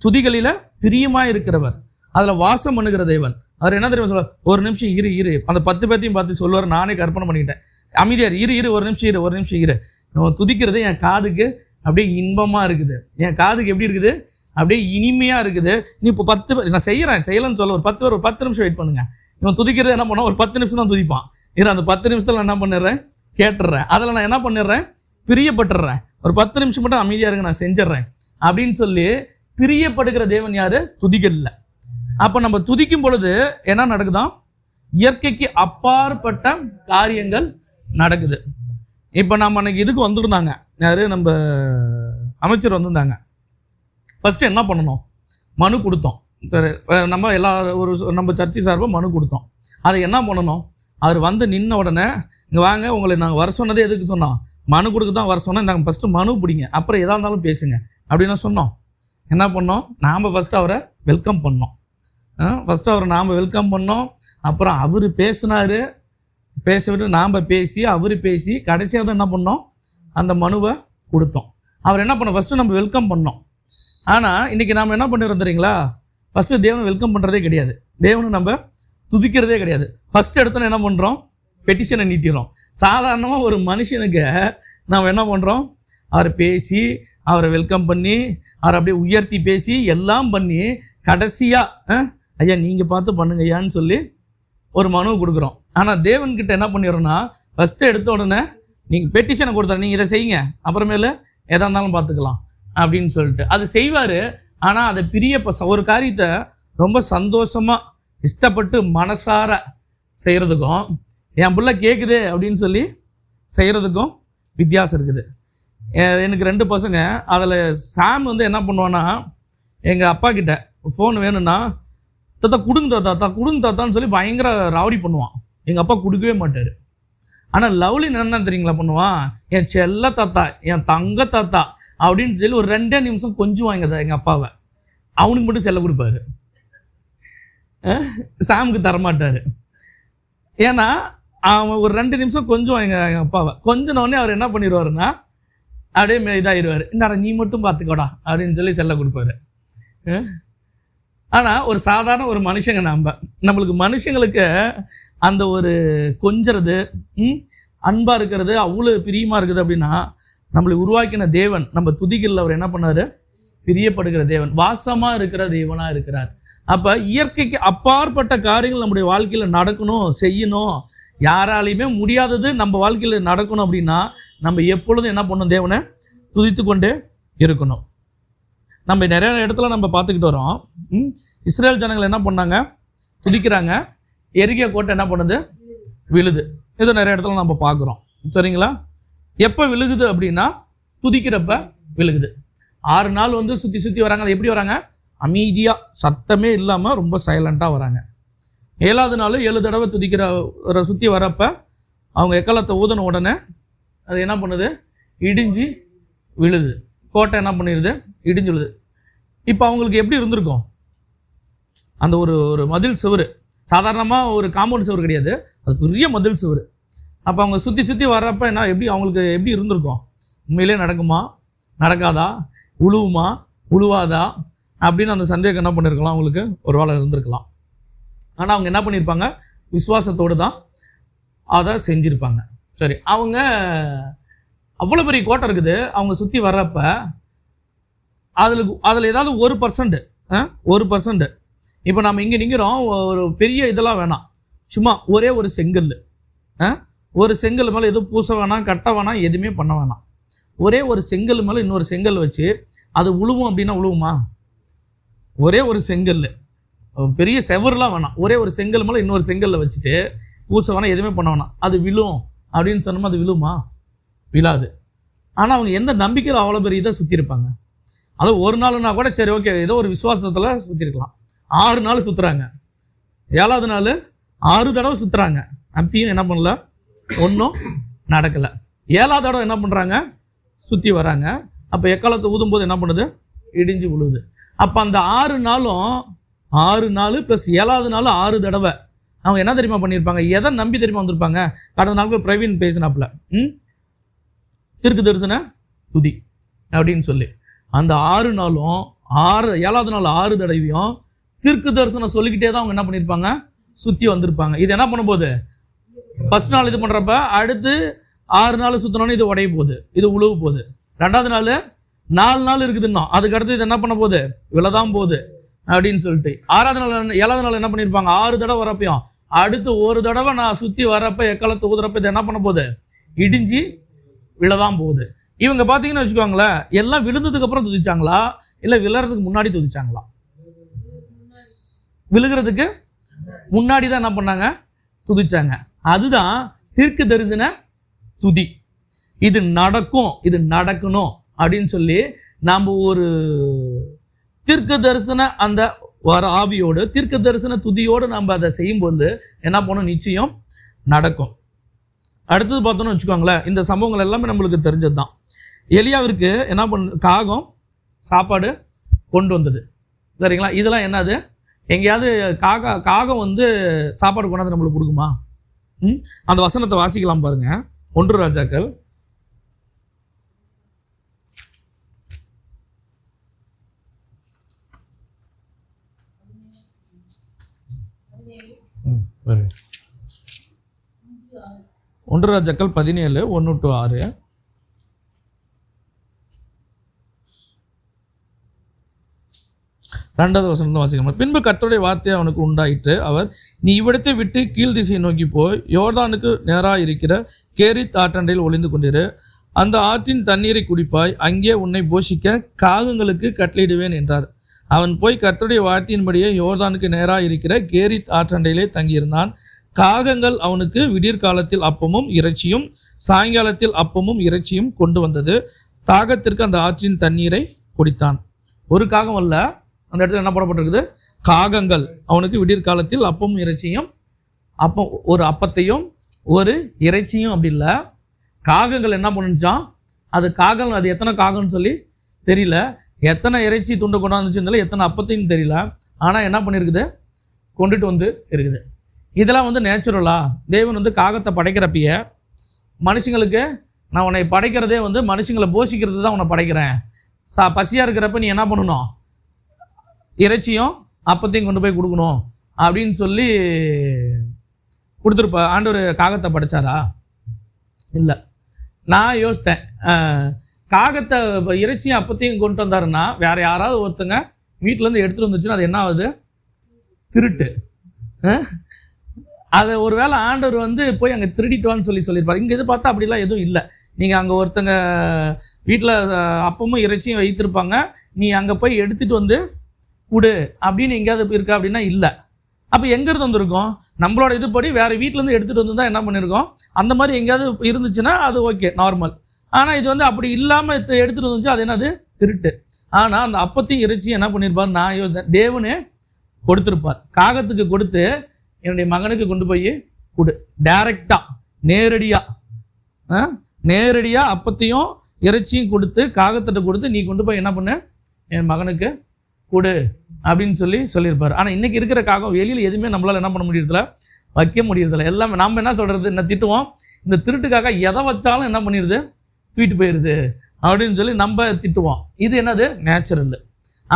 துதிகளில் பிரியமாக இருக்கிறவர், அதில் வாசம் பண்ணுகிற தேவன். அவர் என்ன தெரியுமா சொல்லுவார்? ஒரு நிமிஷம் இரு. அந்த 10 பேர்த்தையும் பார்த்து சொல்லுவார், நானே கற்பனை பண்ணிக்கிட்டேன். அமைதியார், இரு ஒரு நிமிஷம் இரு. நம்ம துதிக்கிறது என் காதுக்கு அப்படியே இன்பமாக இருக்குது. என் காதுக்கு எப்படி இருக்குது? அப்படியே இனிமையாக இருக்குது. நீ இப்போ 10 பேர் நான் செய்யலைன்னு சொல்ல, ஒரு 10 பேர் ஒரு 10 நிமிஷம் வெயிட் பண்ணுங்க. இவன் துதிக்கிறது என்ன பண்ணோம்? ஒரு 10 நிமிஷம் தான் துதிப்பான். அந்த 10 நிமிஷத்தில் என்ன பண்ணிடுறேன்? கேட்டுடுறேன். அதில் நான் என்ன பண்ணிடுறேன்? பிரியப்பட்டுடுறேன். ஒரு 10 நிமிஷம் மட்டும் அமைதியாக இருங்க, நான் செஞ்சிடறேன் அப்படின்னு சொல்லி பிரியப்படுகிற தேவன் யார்? துதிக்கல. அப்போ நம்ம துதிக்கும் பொழுது என்ன நடக்குதான்? இயற்கைக்கு அப்பாற்பட்ட காரியங்கள் நடக்குது. இப்போ நம்ம அன்னைக்கு இதுக்கு வந்துருந்தாங்க, யார்? நம்ம அமைச்சர் வந்திருந்தாங்க. ஃபஸ்ட்டு என்ன பண்ணணும்? மனு கொடுத்தோம். சரி, நம்ம நம்ம சர்ச்சை சார்பாக மனு கொடுத்தோம். அதை என்ன பண்ணணும்? அவர் வந்து நின்ன உடனே, இங்கே வாங்க, உங்களை நாங்கள் வர சொன்னதே எதுக்கு சொன்னோம்? மனு கொடுக்க தான் வர சொன்னோம். நாங்கள் ஃபஸ்ட்டு மனு பிடிங்க, அப்புறம் எதாக இருந்தாலும் பேசுங்க அப்படின்னு சொன்னோம். என்ன பண்ணோம்? நாம் ஃபஸ்ட்டு அவரை வெல்கம் பண்ணோம். ஃபஸ்ட்டு அவரை நாம் வெல்கம் பண்ணோம். அப்புறம் அவர் பேசினார், பேச விட்டு நாம் பேசி, அவர் பேசி, கடைசியாக தான் என்ன பண்ணோம்? அந்த மனுவை கொடுத்தோம். அவர் என்ன பண்ணோம்? ஃபஸ்ட்டு நம்ம வெல்கம் பண்ணோம். ஆனால் இன்றைக்கி நாம் என்ன பண்ணிடுறோம் தெரியுங்களா? ஃபஸ்ட்டு தேவனை வெல்கம் பண்ணுறதே கிடையாது, தேவனை நம்ம துதிக்கிறதே கிடையாது. ஃபஸ்ட்டு எடுத்தோன்னு என்ன பண்ணுறோம்? பெட்டிஷனை நீட்டிடுறோம். சாதாரணமாக ஒரு மனுஷனுக்கு நாம் என்ன பண்ணுறோம்? அவரை பேசி, அவரை வெல்கம் பண்ணி, அவரை அப்படியே உயர்த்தி பேசி எல்லாம் பண்ணி கடைசியாக ஐயா நீங்கள் பார்த்து பண்ணுங்க ஐயான்னு சொல்லி ஒரு மனுவை கொடுக்குறோம். ஆனால் தேவன்கிட்ட என்ன பண்ணிடுறோன்னா, ஃபஸ்ட்டு எடுத்த உடனே நீங்கள் பெட்டிஷனை கொடுத்தாரு, நீங்கள் இதை செய்யுங்க, அப்புறமேல எதாக இருந்தாலும் பார்த்துக்கலாம் அப்படின்னு சொல்லிட்டு அது செய்வார். ஆனால் அதை ஒரு காரியத்தை ரொம்ப சந்தோஷமாக இஷ்டப்பட்டு மனசார செய்கிறதுக்கும், என் பிள்ளை கேட்குது அப்படின்னு சொல்லி செய்கிறதுக்கும் வித்தியாசம் இருக்குது. எனக்கு 2 பசங்க. அதில் சாம் வந்து என்ன பண்ணுவான்னா, எங்கள் அப்பா கிட்ட ஃபோன் வேணும்னா, தாத்தா கொடுங்க தாத்தான்னு சொல்லி பயங்கர ராவடி பண்ணுவான். எங்கள் அப்பா கொடுக்கவே மாட்டார். ஆனால் லவ்லி என்ன தெரியுங்களா பண்ணுவான்? என் செல்ல தாத்தா, என் தங்க தாத்தா அப்படின்னு சொல்லி ஒரு 2 நிமிஷம் கொஞ்சுவாங்க எங்கள் அப்பாவை. அவனுக்கு மட்டும் செல்ல கொடுப்பாரு, சாமுக்கு தரமாட்டார். ஏன்னா அவன் ஒரு 2 நிமிஷம் கொஞ்சம் எங்கள் அப்பாவை கொஞ்சினோடனே அவர் என்ன பண்ணிடுவாருன்னா, அப்படியே இதாகிடுவார். இந்த நீ மட்டும் பார்த்துக்கோடா அப்படின்னு சொல்லி செல்ல கொடுப்பாரு. ஆனால் ஒரு சாதாரண ஒரு மனுஷங்க நம்மளுக்கு மனுஷங்களுக்கு அந்த ஒரு கொஞ்சறது, அன்பாக இருக்கிறது, அவ்வளோ பிரியமாக இருக்குது அப்படின்னா, நம்மளை உருவாக்கின தேவன் நம்ம துதிகளில் அவர் என்ன பண்ணார்? பிரியப்படுகிற தேவன், வாசமாக இருக்கிற தேவனாக இருக்கிறார். அப்போ இயற்கைக்கு அப்பாற்பட்ட காரியங்கள் நம்முடைய வாழ்க்கையில் நடக்கணும், செய்யணும், யாராலையுமே முடியாதது நம்ம வாழ்க்கையில் நடக்கணும் அப்படின்னா நம்ம எப்பொழுதும் என்ன பண்ணணும்? தேவனை துதித்து கொண்டே இருக்கணும். நம்ம நிறைய இடத்துல நம்ம பார்த்துக்கிட்டு வரோம். இஸ்ரேல் ஜனங்கள் என்ன பண்ணாங்க? துதிக்கிறாங்க. எரிகோ கோட்டை என்ன பண்ணுது? விழுது. இது நிறைய இடத்துல நம்ம பார்க்குறோம். சரிங்களா? எப்போ விழுகுது அப்படின்னா துதிக்கிறப்ப விழுகுது. 6 நாள் வந்து சுற்றி வராங்க. அது எப்படி வராங்க? அமைதியாக, சத்தமே இல்லாமல் ரொம்ப சைலண்ட்டாக வராங்க. 7வது நாள் 7 தடவை சுற்றி வரப்போ அவங்க எக்காலத்தை ஊதின உடனே அது என்ன பண்ணுது? இடிஞ்சு விழுது. கோட்டை என்ன பண்ணிடுது? இடிஞ்சு விழுது. இப்போ அவங்களுக்கு எப்படி இருந்திருக்கும்? அந்த ஒரு மதில் சுவர், சாதாரணமாக ஒரு காம்பவுண்ட் சுவர் கிடையாது, அது பெரிய மதில் சுவர். அப்போ அவங்க சுற்றி வர்றப்ப அவங்களுக்கு எப்படி இருந்திருக்கும்? உண்மையிலே நடக்குமா, நடக்காதா, உழுவுமா, உழுவாதா அப்படின்னு அந்த சந்தேகம் என்ன பண்ணியிருக்கலாம், அவங்களுக்கு ஒரு வேளை இருந்திருக்கலாம். ஆனால் அவங்க என்ன பண்ணியிருப்பாங்க? விசுவாசத்தோடு தான் அதை செஞ்சுருப்பாங்க. சரி, அவங்க அவ்வளோ பெரிய கோட்டை இருக்குது, அவங்க சுற்றி வர்றப்ப அதில் ஏதாவது 1%, இப்போ நம்ம இங்கே நிற்கிறோம், ஒரு பெரிய இதெல்லாம் வேணாம், சும்மா ஒரே ஒரு செங்கல், ஒரு செங்கல் மேலே எதுவும் பூச வேணாம், கட்ட வேணாம், எதுவுமே பண்ண வேணாம். ஒரே ஒரு செங்கல் மேலே இன்னொரு செங்கல் வச்சு அது உழுவும் அப்படின்னா உழுவுமா? ஒரே ஒரு செங்கல், பெரிய செவர்லாம் வேணாம், ஒரே ஒரு செங்கல் மேலே இன்னொரு செங்கல்ல வச்சுட்டு பூச வேணாம், எதுவுமே பண்ண வேணாம், அது விழும் அப்படின்னு சொன்னோமா? அது விழுமா? விழாது. ஆனால் அவங்க எந்த நம்பிக்கையில் அவ்வளோ பெரிய இதை சுற்றிருப்பாங்க? அது ஒரு நாள்னா கூட சரி, ஓகே, ஏதோ ஒரு விசுவாசத்தில் சுற்றிருக்கலாம். 6 நாள் சுற்றுறாங்க. 7வது நாள் 6 தடவை சுற்றுறாங்க. அப்பயும் என்ன பண்ணல? ஒன்றும் நடக்கலை. 7வது தடவை என்ன பண்ணுறாங்க? சுற்றி வராங்க. அப்போ எக்காலத்தை ஊதும்போது என்ன பண்ணுது? இடிஞ்சு விழுது. அப்போ அந்த 6 நாளும் 6 நாள் ப்ளஸ் 7வது நாள் 6 தடவை அவங்க என்ன தெரியுமா பண்ணியிருப்பாங்க? எதை நம்பி தெரியுமா வந்திருப்பாங்க? கடந்த நாட்கள் பிரவீன் பேசினாப்புல தீர்க்க தரிசன துதி அப்படின்னு சொல்லி அந்த 6 நாளும் 7வது நாள் 6 தடவையும் தீர்க்க தரிசனம் சொல்லிக்கிட்டே தான் அவங்க என்ன பண்ணியிருப்பாங்க? சுற்றி வந்திருப்பாங்க. இது என்ன பண்ண போகுது? ஃபர்ஸ்ட் நாள் இது பண்ணுறப்ப அடுத்து 6 நாள் சுற்றினோன்னு இது உடைய போகுது, இது உழுவு போகுது. 2வது நாள் 4 நாள் இருக்குதுன்னா அதுக்கு அடுத்து இது என்ன பண்ண போகுது? விழதான் போகுது அப்படின்னு சொல்லிட்டு 6வது நாள் 7வது நாள் என்ன பண்ணியிருப்பாங்க? 6 தடவை வரப்பையும் அடுத்து ஒரு தடவை நான் சுற்றி வரப்போ எக்காலத்தை ஊதுறப்ப இது என்ன பண்ண போகுது? இடிஞ்சு விழதான் போகுது. இவங்க பார்த்தீங்கன்னு வச்சுக்கோங்களேன், எல்லாம் விழுந்ததுக்கு அப்புறம் துதிச்சாங்களா இல்லை விழுறதுக்கு முன்னாடி துதிச்சாங்களா? விழுகிறதுக்கு முன்னாடி தான் என்ன பண்ணாங்க? துதிச்சாங்க. அதுதான் தீர்க்க தரிசன துதி. இது நடக்கும், இது நடக்கணும் அப்படின்னு சொல்லி நாம் ஒரு தீர்க்க தரிசன அந்த வர ஆவியோடு தீர்க்க தரிசன துதியோடு நம்ம அதை செய்யும்போது என்ன பண்ணும்? நிச்சயம் நடக்கும். அடுத்தது பார்த்தோன்னு வச்சுக்கோங்களேன், இந்த சம்பவங்கள் எல்லாமே நம்மளுக்கு தெரிஞ்சது தான். எலியாவிற்கு என்ன காகம் சாப்பாடு கொண்டு வந்தது, சரிங்களா? இதெல்லாம் என்னது? எங்கேயாவது காகம் வந்து சாப்பாடு கொண்டாந்து நம்மளுக்கு கொடுக்குமா? அந்த வசனத்தை வாசிக்கலாம் பாருங்க. 1 ராஜாக்கள் 17 1-6. ரெண்டாவது வசனம் தான் வாசிக்கணும். பின்பு கர்த்தருடைய வார்த்தை அவனுக்கு உண்டாயிற்று. அவர், நீ இவ்விடத்தை விட்டு கீழ் திசையை நோக்கி போய் யோர்தானுக்கு நேராக இருக்கிற கேரித் ஆற்றண்டையில் ஒளிந்து கொண்டிரு. அந்த ஆற்றின் தண்ணீரை குடிப்பாய், அங்கே உன்னை போஷிக்க காகங்களுக்கு கட்டளையிடுவேன் என்றார். அவன் போய் கர்த்தருடைய வார்த்தையின்படியே யோர்தானுக்கு நேராக இருக்கிற கேரித் ஆற்றண்டையிலே தங்கியிருந்தான். காகங்கள் அவனுக்கு விடியற்காலத்தில் அப்பமும் இறைச்சியும் சாயங்காலத்தில் அப்பமும் இறைச்சியும் கொண்டு வந்தது. தாகத்திற்கு அந்த ஆற்றின் தண்ணீரை குடித்தான். ஒரு காகம் அல்ல, அந்த இடத்துல என்ன போடப்பட்டிருக்குது? காகங்கள் அவனுக்கு விடியற்காலத்தில் அப்பமும் இறைச்சியும், ஒரு அப்பத்தையும் ஒரு இறைச்சியும் அப்படி இல்லை, காகங்கள் என்ன பண்ணுச்சான்? அது காகம், அது எத்தனை காகம்னு சொல்லி தெரியல, எத்தனை இறைச்சி துண்டை கொண்டாந்துச்சுன்னு எத்தனை அப்பத்தையும் தெரியல, ஆனால் என்ன பண்ணியிருக்குது? கொண்டுட்டு வந்து இருக்குது. இதெல்லாம் வந்து நேச்சுரலா? தேவன் வந்து காகத்தை படைக்கிறப்பயே மனுஷங்களுக்கு நான் உன்னை படைக்கிறதே வந்து மனுஷங்களை போஷிக்கிறது தான் உன்னை படைக்கிறேன். பசியாக இருக்கிறப்ப நீ என்ன பண்ணணும்? இறைச்சியும் அப்பத்தையும் கொண்டு போய் கொடுக்கணும் அப்படின்னு சொல்லி கொடுத்துருப்ப. ஆண்டவர் காகத்தை படைச்சாரா? இல்லை. நான் யோசித்தேன், காகத்தை இறைச்சியும் அப்பத்தையும் கொண்டு வந்தாருன்னா வேற யாராவது ஒருத்தங்க வீட்டிலேருந்து எடுத்துகிட்டு வந்துச்சுன்னா அது என்ன ஆகுது? திருட்டு. அதை ஒரு வேளை ஆண்டவர் வந்து போய் அங்கே திருடிட்டுவான்னு சொல்லியிருப்பார். இங்கே இது பார்த்தா அப்படிலாம் எதுவும் இல்லை. நீங்கள் அங்கே ஒருத்தங்க வீட்டில் அப்பமும் இறைச்சியும் வைத்திருப்பாங்க, நீ அங்கே போய் எடுத்துகிட்டு வந்து கொடு அப்படின்னு எங்கேயாவது இருக்கா அப்படின்னா இல்லை. அப்போ எங்கேருந்து வந்திருக்கோம்? நம்மளோட இதுபடி வேறு வீட்டிலேருந்து எடுத்துகிட்டு வந்து தான் என்ன பண்ணியிருக்கோம். அந்த மாதிரி எங்கேயாவது இருந்துச்சுன்னா அது ஓகே, நார்மல். ஆனால் இது வந்து அப்படி இல்லாமல் எடுத்துகிட்டு வந்துச்சு, அது என்னது? திருட்டு. ஆனால் அந்த அப்பத்தையும் இறைச்சியும் என்ன பண்ணியிருப்பார்? நான் தேவனே கொடுத்துருப்பார். காகத்துக்கு கொடுத்து என்னுடைய மகனுக்கு கொண்டு போய் கொடு, டைரெக்டாக நேரடியாக அப்பத்தையும் இறைச்சியும் கொடுத்து காகத்திட்ட கொடுத்து நீ கொண்டு போய் என்ன பண்ண, என் மகனுக்கு கொடு அப்படின்னு சொல்லியிருப்பார். ஆனால் இன்றைக்கி இருக்கிற காகம் வெளியில் எதுவுமே நம்மளால் என்ன பண்ண முடியறதில்ல, வைக்க முடியறதில்ல. எல்லாமே நம்ம என்ன சொல்கிறது, என்ன திட்டுவோம், இந்த திருட்டுக்காக எதை வச்சாலும் என்ன பண்ணிடுது, தூக்கிட்டு போயிடுது அப்படின்னு சொல்லி நம்ம திட்டுவோம். இது என்னது? நேச்சுரல்.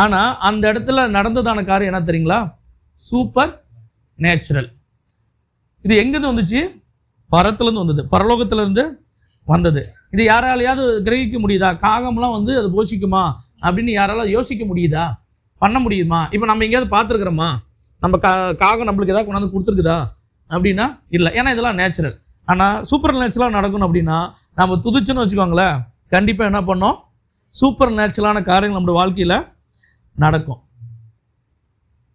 ஆனால் அந்த இடத்துல நடந்ததான காரியம் என்ன தெரியுங்களா? Super natural. இது எங்கேருந்து வந்துச்சு? பரத்துலேருந்து வந்தது, பரலோகத்திலேருந்து வந்தது. இது யாராலையாவது கிரகிக்க முடியுதா? காகம்லாம் வந்து அது போஷிக்குமா அப்படின்னு யாரால யோசிக்க முடியுதா? பண்ண முடியுமா? இப்போ நம்ம எங்கேயாவது பார்த்துருக்குறோமா? நம்ம காகம் நம்மளுக்கு ஏதாவது கொண்டாந்து கொடுத்துருக்குதா அப்படின்னா இல்லை. ஏன்னா இதெல்லாம் நேச்சுரல். ஆனால் சூப்பர் நேச்சுரலாக நடக்கணும் அப்படின்னா நம்ம துதிச்சுன்னு வச்சுக்கோங்களேன், கண்டிப்பாக என்ன பண்ணோம், சூப்பர் நேச்சுரலான காரியங்கள் நம்மளோட வாழ்க்கையில் நடக்கும்.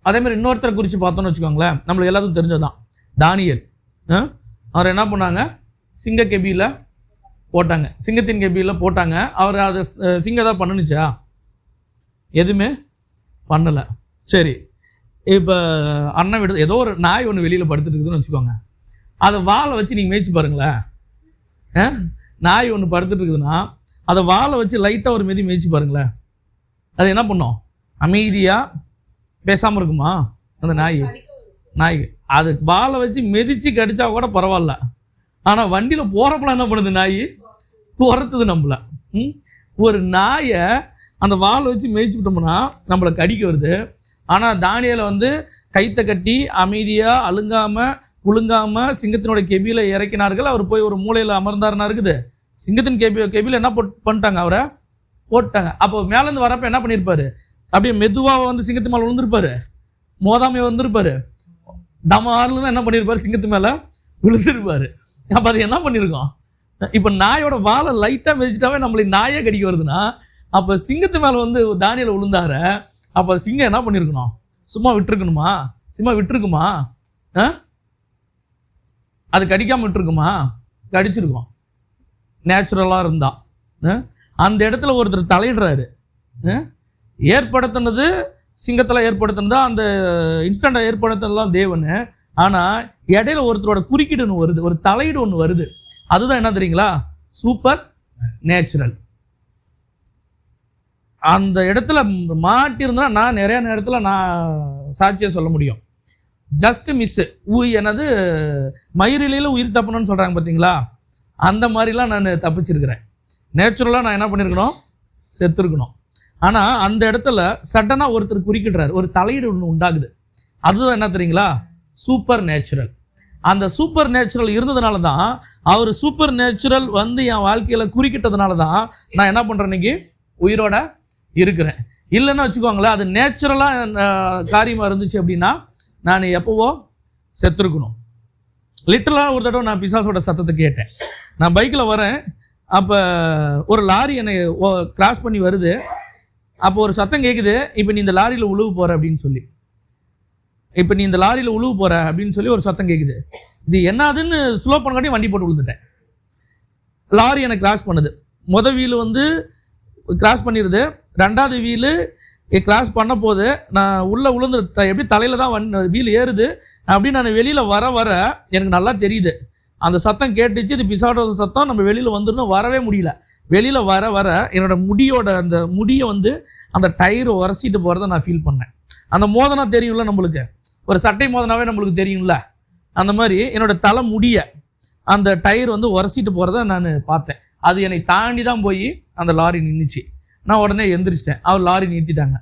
அதேமாதிரி இன்னொருத்தரை குறித்து பார்த்தோன்னு வச்சுக்கோங்களேன், நம்மளுக்கு எல்லாத்துக்கும் தெரிஞ்சதுதான் தானியேல். அவர் என்ன பண்ணாங்க, சிங்க கெபியில் போட்டாங்க, சிங்கத்தின் கெபியில் போட்டாங்க. அவர் அதை சிங்கம் தான் பண்ணுச்சா? எதுவுமே பண்ணலை. சரி, இப்போ அண்ணன் விட ஏதோ ஒரு நாய் ஒன்று வெளியில் படுத்துட்டு இருக்குதுன்னு வச்சுக்கோங்க, அதை வாழை வச்சு நீங்கள் மேய்ச்சி பாருங்களேன். நாய் ஒன்று படுத்துட்டு இருக்குதுன்னா அதை வாழை வச்சு லைட்டாக ஒரு மிதி மேய்ச்சி பாருங்களேன், அது என்ன பண்ணும்? அமைதியாக பேசாமல் இருக்குமா அந்த நாய்க்கு? அது வாழை வச்சு மிதித்து கடிச்சா கூட பரவாயில்ல. ஆனால் வண்டியில் போகிறப்பலாம் என்ன பண்ணுது? நாய் துரத்துது நம்மள. ஒரு நாயை அந்த வாழை வச்சு மேய்ச்சி விட்டோம்னா நம்மளை கடிக்க வருது. ஆனால் தானியேலை வந்து கைத்தை கட்டி அமைதியாக அழுங்காமல் குலுங்காமல் சிங்கத்தினுடைய கெபியில் இறக்கினார்கள். அவர் போய் ஒரு மூலையில் அமர்ந்தாருன்னா இருக்குது. சிங்கத்தின் கெபியில் என்ன பண்ணிட்டாங்க? அவரை போட்டாங்க. அப்போ மேலேருந்து வரப்போ என்ன பண்ணியிருப்பாரு? அப்படியே மெதுவாக வந்து சிங்கத்து மேலே விழுந்திருப்பாரு, மோதாமையை வந்திருப்பாரு, டமாரில் தான் என்ன பண்ணியிருப்பாரு? சிங்கத்து மேலே விழுந்திருப்பாரு. அப்போ அது என்ன பண்ணியிருக்கோம்? இப்போ நாயோட வாழை லைட்டாக மிதிச்சிட்டாவே நம்மளுக்கு நாயே கடிக்க வருதுன்னா, அப்போ சிங்கத்து மேலே வந்து தானியேல் விழுந்தார, அப்போ சிங்கம் என்ன பண்ணியிருக்கணும்? சும்மா விட்டுருக்கணுமா? சும்மா விட்டுருக்குமா? அது கடிக்காமல் விட்டுருக்குமா? கடிச்சிருக்கோம். நேச்சுரலாக இருந்தா. அந்த இடத்துல ஒருத்தர் தலையிடுறாரு. ஏற்படுத்தினது சிங்கத்தில் ஏற்படுத்தினதா, அந்த இன்ஸ்டண்ட்டாக ஏற்படுத்தினதுலாம் தேவன். ஆனால் இடையில ஒருத்தரோட குறுக்கீடு ஒன்று வருது, ஒரு தலையீடு ஒன்று வருது. அதுதான் என்ன தெரியுங்களா? Super natural. அந்த இடத்துல மாட்டியிருந்தா நான் நிறைய நேரத்தில் நான் சாட்சியாக சொல்ல முடியும். ஜஸ்ட் மிஸ்ஸு, என்னது மயிரிலையில் உயிர் தப்பணும்னு சொல்கிறாங்க பார்த்தீங்களா? அந்த மாதிரிலாம் நான் தப்பிச்சிருக்கிறேன். நேச்சுரலாக நான் என்ன பண்ணியிருக்கணும்? செத்துருக்கணும். ஆனால் அந்த இடத்துல சடனாக ஒருத்தர் குறுக்கிடுறாரு, ஒரு தலையீடு ஒன்று உண்டாகுது. அதுதான் என்ன தெரியுங்களா? Super natural. அந்த சூப்பர் நேச்சுரல் இருந்ததுனால தான், அவர் சூப்பர் நேச்சுரல் வந்து என் வாழ்க்கையில் குறுக்கிட்டதுனால தான் நான் என்ன பண்ணுறேன், இன்னைக்கு உயிரோட இருக்கிறேன். இல்லைன்னு வச்சுக்கோங்களேன், அது நேச்சுரலாக காரியமாக இருந்துச்சு அப்படின்னா நான் எப்போவோ செத்துருக்கணும். லிட்டரலாக ஒரு தடவை நான் பிசாசோட சத்தத்தை கேட்டேன். நான் பைக்கில் வரேன், அப்போ ஒரு லாரி என்னை கிராஸ் பண்ணி வருது. அப்போ ஒரு சத்தம் கேட்குது, இப்போ நீ இந்த லாரியில் உழுவு போகிற அப்படின்னு சொல்லி, இப்போ நீ இந்த லாரியில் உழுவு போகிற அப்படின்னு சொல்லி ஒரு சத்தம் கேட்குது. இது என்னதுன்னு ஸ்லோ பண்ணக்காட்டி வண்டி போட்டு விழுந்துட்டேன். லாரி என்னை கிராஸ் பண்ணுது. மொதல் வீலு வந்து கிராஸ் பண்ணிடுது, ரெண்டாவது வீலு கிராஸ் பண்ண போது நான் உள்ளே விழுந்து எப்படி தலையில் தான் வீல் ஏறுது அப்படின்னு நான் வெளியில் வர எனக்கு நல்லா தெரியுது. அந்த சத்தம் கேட்டுச்சு, இது பிசாசோட சத்தம், நம்ம வெளியில் வந்துடணும். வரவே முடியல. வெளியில் வர என்னோட முடியோட அந்த முடியை வந்து அந்த டயரை உரசிட்டு போகிறத நான் ஃபீல் பண்ணேன். அந்த மோதனா தெரியும்ல நம்மளுக்கு, ஒரு சட்டை மோதனாவே நம்மளுக்கு தெரியும்ல, அந்த மாதிரி என்னோட தலை முடிய அந்த டயர் வந்து உரசிட்டு போகிறத நான் பார்த்தேன். அது என்னை தாண்டி தான் போய் அந்த லாரி நின்றுச்சு. நான் உடனே எந்திரிச்சிட்டேன். அவர் லாரி நிறுத்திட்டாங்க.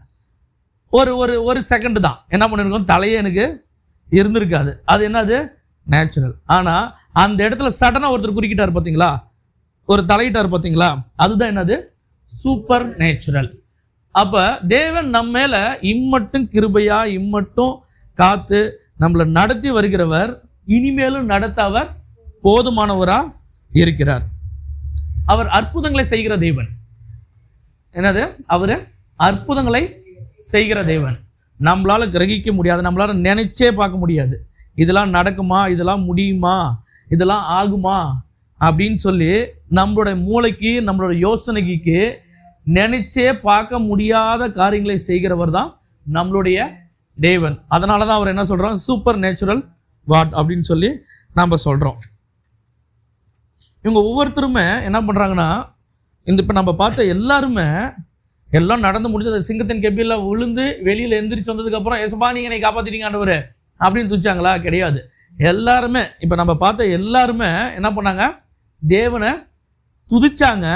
ஒரு செகண்டு தான் என்ன பண்ணியிருக்கோம், தலையே எனக்கு இருந்திருக்காது. அது என்னது? நேச்சுரல். ஆனால் அந்த இடத்துல சடனாக ஒருத்தர் குறுக்கிட்டார் பார்த்தீங்களா, ஒரு தலையிட்டார் பார்த்தீங்களா, அதுதான் என்னது? Super natural. அப்போ தேவன் நம்ம மேலே இம்மட்டும் கிருபையா இம்மட்டும் காத்து நம்மளை நடத்தி வருகிறவர், இனிமேலும் நடத்த அவர் போதுமானவராக இருக்கிறார். அவர் அற்புதங்களை செய்கிற தேவன். என்னது? அவர் அற்புதங்களை செய்கிற தேவன். நம்மளால கிரகிக்க முடியாது, நம்மளால நினைச்சே பார்க்க முடியாது. இதெல்லாம் நடக்குமா, இதெல்லாம் முடியுமா, இதெல்லாம் ஆகுமா அப்படின்னு சொல்லி நம்மளுடைய மூளைக்கு, நம்மளோட யோசனைக்கு நினைச்சே பார்க்க முடியாத காரியங்களை செய்கிறவர் தான் நம்மளுடைய தேவன். அதனால தான் அவர் என்ன சொல்றோம், சூப்பர் நேச்சுரல் காட் அப்படின்னு சொல்லி நாம் சொல்றோம். இவங்க ஒவ்வொருத்தருமே என்ன பண்றாங்கன்னா, இந்த இப்போ நம்ம பார்த்த எல்லாருமே எல்லாம் நடந்து முடிஞ்சது, சிங்கத்தின் கெப்பியில் விழுந்து வெளியில் எந்திரிச்சு வந்ததுக்கப்புறம் ஏசப்பா நீங்கள் என்னை காப்பாற்றிட்டீங்க ஆண்டவரே அப்படின்னு துதிச்சாங்களா? கிடையாது. எல்லாருமே இப்போ நம்ம பார்த்த எல்லாருமே என்ன பண்ணாங்க, தேவனை துதிச்சாங்க.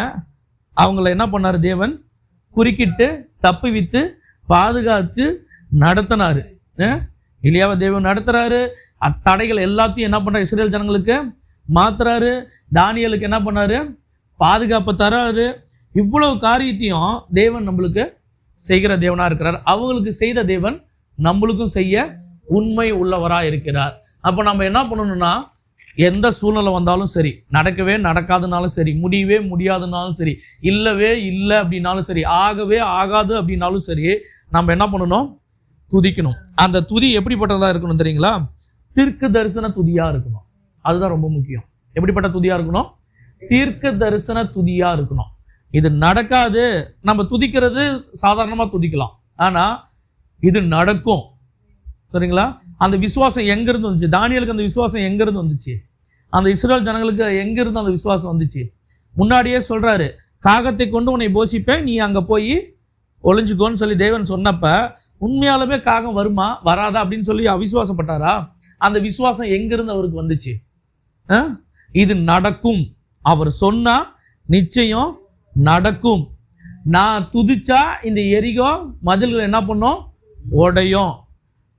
அவங்கள என்ன பண்ணார், தேவன் குறுக்கிட்டு தப்புவித்து பாதுகாத்து நடத்தினாரு. எலியாவை தேவன் நடத்துறாரு. அத்தடைகள் எல்லாத்தையும் என்ன பண்றாரு, இஸ்ரேல் ஜனங்களுக்கு மாத்துறாரு. தானியேலுக்கு என்ன பண்ணாரு, பாதுகாப்பு தராரு. இவ்வளவு காரியத்தையும் தேவன் நம்மளுக்கு செய்கிற தேவனா இருக்கிறார். அவங்களுக்கு செய்த தேவன் நம்மளுக்கும் செய்ய உண்மை உள்ளவராக இருக்கிறார். அப்போ நம்ம என்ன பண்ணணும்னா, எந்த சூழ்நிலை வந்தாலும் சரி, நடக்கவே நடக்காதுனாலும் சரி, முடியவே முடியாதுனாலும் சரி, இல்லவே இல்லை அப்படின்னாலும் சரி, ஆகவே ஆகாது அப்படின்னாலும் சரி, நம்ம என்ன பண்ணணும், துதிக்கணும். அந்த துதி எப்படிப்பட்டதாக இருக்கணும் தெரியுங்களா? தீர்க்க தரிசன துதியா இருக்கணும். அதுதான் ரொம்ப முக்கியம். எப்படிப்பட்ட துதியா இருக்கணும்? தீர்க்க தரிசன துதியா இருக்கணும். இது நடக்காது, நம்ம துதிக்கிறது சாதாரணமாக துதிக்கலாம், ஆனால் இது நடக்கும். சரிங்களா? அந்த விசுவாசம் எங்கேருந்து வந்துச்சு? தானியேலுக்கு அந்த விசுவாசம் எங்கேருந்து வந்துச்சு? அந்த இஸ்ரேல் ஜனங்களுக்கு எங்கேருந்து அந்த விசுவாசம் வந்துச்சு? முன்னாடியே சொல்கிறாரு, காகத்தை கொண்டு உன்னை போஷிப்பேன், நீ அங்கே போய் ஒளிஞ்சுக்கோன்னு சொல்லி தேவன் சொன்னப்ப உண்மையாலுமே காகம் வருமா வராதா அப்படின்னு சொல்லி அவிசுவாசப்பட்டாரா? அந்த விசுவாசம் எங்கேருந்து அவருக்கு வந்துச்சு? இது நடக்கும், அவர் சொன்னா நிச்சயம் நடக்கும். நான் துதிச்சா இந்த எரிகோ மதில்கள் என்ன பண்ணும், உடையும்.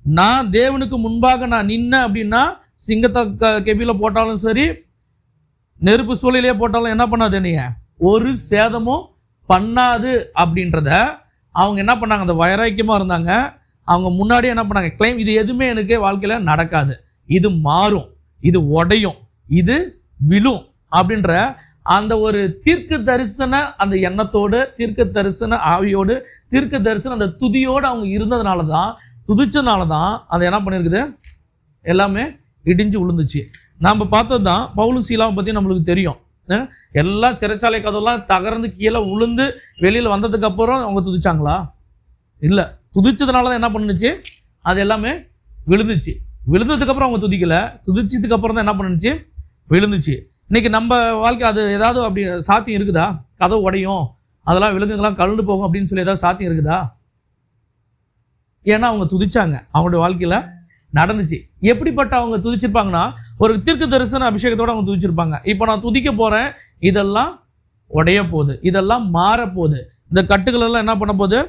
நான் தேவனுக்கு முன்பாக நான் நின்ன அப்படின்னா சிங்கத்தை கெபியில போட்டாலும் சரி, நெருப்பு சூழலையே போட்டாலும் என்ன பண்ணாது, நீங்க ஒரு சேதமும் பண்ணாது அப்படின்றத அவங்க என்ன பண்ணாங்க, அந்த வைராக்கியமா இருந்தாங்க. அவங்க முன்னாடியே என்ன பண்ணாங்க, கிளைம், இது எதுவுமே எனக்கு வாழ்க்கையில நடக்காது, இது மாறும், இது உடையும், இது விழும் அப்படின்ற அந்த ஒரு தீர்க்க தரிசன அந்த எண்ணத்தோடு, தீர்க்க தரிசன ஆவியோடு, தீர்க்க தரிசன அந்த துதியோடு அவங்க இருந்ததுனால தான், துதிச்சதுனால தான் அது என்ன பண்ணியிருக்குது, எல்லாமே இடிஞ்சு விழுந்துச்சு. நாம் பார்த்தது தான் பவுலும் சீலாவை பற்றி நம்மளுக்கு தெரியும். எல்லாம் சிறைச்சாலை கதவுலாம் தகர்ந்து கீழே விழுந்து வெளியில் வந்ததுக்கப்புறம் அவங்க துதிச்சாங்களா? இல்லை. துதிச்சதுனால தான் என்ன பண்ணுச்சு, அது எல்லாமே விழுந்துச்சு. விழுந்ததுக்கப்புறம் அவங்க துதிக்கலை, துதிச்சதுக்கப்புறம் தான் என்ன பண்ணுச்சு, விழுந்துச்சு. இன்னைக்கு நம்ம வாழ்க்கை அது ஏதாவது அப்படி சாத்தியம் இருக்குதா? கதவு உடையும், அதெல்லாம் விலங்குகள்லாம் கழுண்டு போகும் அப்படின்னு சொல்லி ஏதாவது சாத்தியம் இருக்குதா? ஏன்னா அவங்க துதிச்சாங்க, அவங்களுடைய வாழ்க்கையில் நடந்துச்சு. எப்படிப்பட்ட அவங்க துதிச்சிருப்பாங்கன்னா, ஒரு தீர்க்க தரிசன அபிஷேகத்தோடு அவங்க துதிச்சிருப்பாங்க. இப்போ நான் துதிக்க போகிறேன், இதெல்லாம் உடைய போகுது, இதெல்லாம் மாறப்போகுது, இந்த கட்டுகள் எல்லாம் என்ன பண்ண போகுது,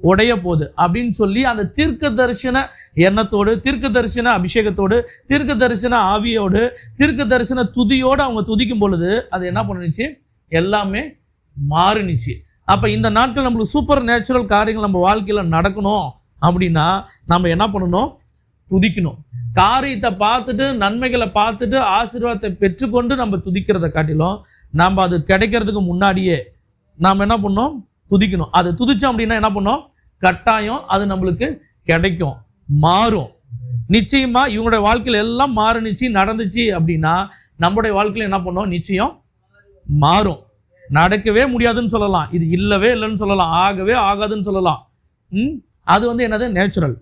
உடைய போகுது அப்படின்னு சொல்லி அந்த தீர்க்க தரிசன எண்ணத்தோடு, தீர்க்க தரிசன அபிஷேகத்தோடு, தீர்க்க தரிசன ஆவியோடு, தீர்க்க தரிசன துதியோடு அவங்க துதிக்கும் பொழுது அது என்ன பண்ணுச்சு, எல்லாமே மாறுனுச்சு. அப்போ இந்த நாட்கள் நம்மளுக்கு சூப்பர் நேச்சுரல் காரியங்கள் நம்ம வாழ்க்கையில் நடக்கணும் அப்படின்னா நம்ம என்ன பண்ணணும், துதிக்கணும். காரியத்தை பார்த்துட்டு, நன்மைகளை பார்த்துட்டு, ஆசீர்வாதத்தை பெற்றுக்கொண்டு நம்ம துதிக்கிறத காட்டிலும் நம்ம அது கிடைக்கிறதுக்கு முன்னாடியே நாம் என்ன பண்ணோம், துதிக்கணும். அது துதிச்சோம் அப்படின்னா என்ன பண்ணோம், கட்டாயம் அது நம்மளுக்கு கிடைக்கும், மாறும். நிச்சயமா இவங்களுடைய வாழ்க்கையில் எல்லாம் மாறுனுச்சு, நடந்துச்சு அப்படின்னா நம்மளுடைய வாழ்க்கையில் என்ன பண்ணோம், நிச்சயம் மாறும். நடக்கவே முடியாதுன்னு சொல்லலாம், இது இல்லவே இல்லைன்னு சொல்லலாம், ஆகவே ஆகாதுன்னு சொல்லலாம். அது என்னது, நேச்சுரல்,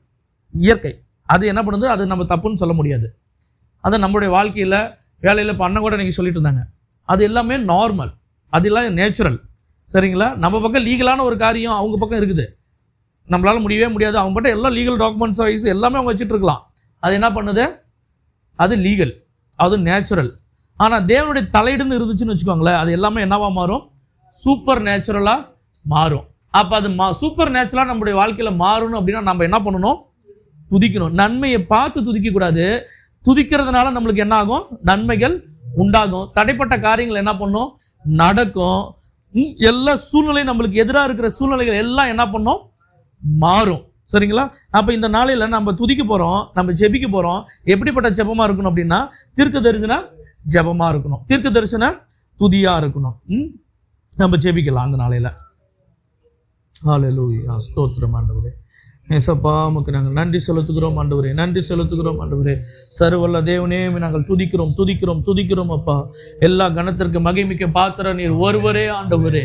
இயற்கை. அது என்ன பண்ணுது, அது நம்ம தப்புன்னு சொல்ல முடியாது. அது நம்மளுடைய வாழ்க்கையில் வேலையில் பண்ண கூட நீங்கள் சொல்லிட்டு இருந்தாங்க, அது எல்லாமே நார்மல், அது எல்லாம் நேச்சுரல். சரிங்களா? நம்ம பக்கம் லீகலான ஒரு காரியம் அவங்க பக்கம் இருக்குது, நம்மளால் முடியவே முடியாது. அவங்க பட்ட எல்லா லீகல் டாக்குமெண்ட்ஸ் வைஸ் எல்லாமே அவங்க வச்சுட்டு இருக்கலாம். அது என்ன பண்ணுது, அது லீகல், அது நேச்சுரல். ஆனால் தேவனுடைய தலையிடுன்னு இருந்துச்சுன்னு வச்சுக்கோங்களேன், அது எல்லாமே என்னவா மாறும், சூப்பர் நேச்சுரலாக மாறும். அப்போ அது சூப்பர் நேச்சுரலாக நம்முடைய வாழ்க்கையில் மாறணும் அப்படின்னா நம்ம என்ன பண்ணணும், துதிக்கணும். நன்மையை பார்த்து துதிக்கக்கூடாது. துதிக்கிறதுனால நம்மளுக்கு என்ன ஆகும், நன்மைகள் உண்டாகும். தடைப்பட்ட காரியங்கள் என்ன பண்ணும், நடக்கும். எல்லா சூழ்நிலையும் நம்மளுக்கு எதிராக இருக்கிற சூழ்நிலைகள் எல்லாம் என்ன பண்ணும், மாறும். சரிங்களா? அப்போ இந்த நாளையில் நம்ம துதிக்க போகிறோம், நம்ம ஜெபிக்க போகிறோம். எப்படிப்பட்ட ஜெபமாக இருக்கணும் அப்படின்னா, தீர்க்க தரிசன ஜெபமாக இருக்கணும், தீர்க்க தரிசன துதியாக இருக்கணும். நம்ம ஜெபிக்கலாம் அந்த நாளையில். ஹல்லேலூயா, ஸ்தோத்திரம் ஆண்டவரே. ஏசப்பா உமக்கு நாங்கள் நன்றி செலுத்துகிறோம் ஆண்டவரே, நன்றி செலுத்துகிறோம் ஆண்டவரே. சர்வல்ல தேவனே நாங்கள் துதிக்கிறோம் துதிக்கிறோம் துதிக்கிறோம் அப்பா. எல்லா கணத்திற்கு மகிமைக்கு பாத்திர நீர் ஒருவரே ஆண்டவரே.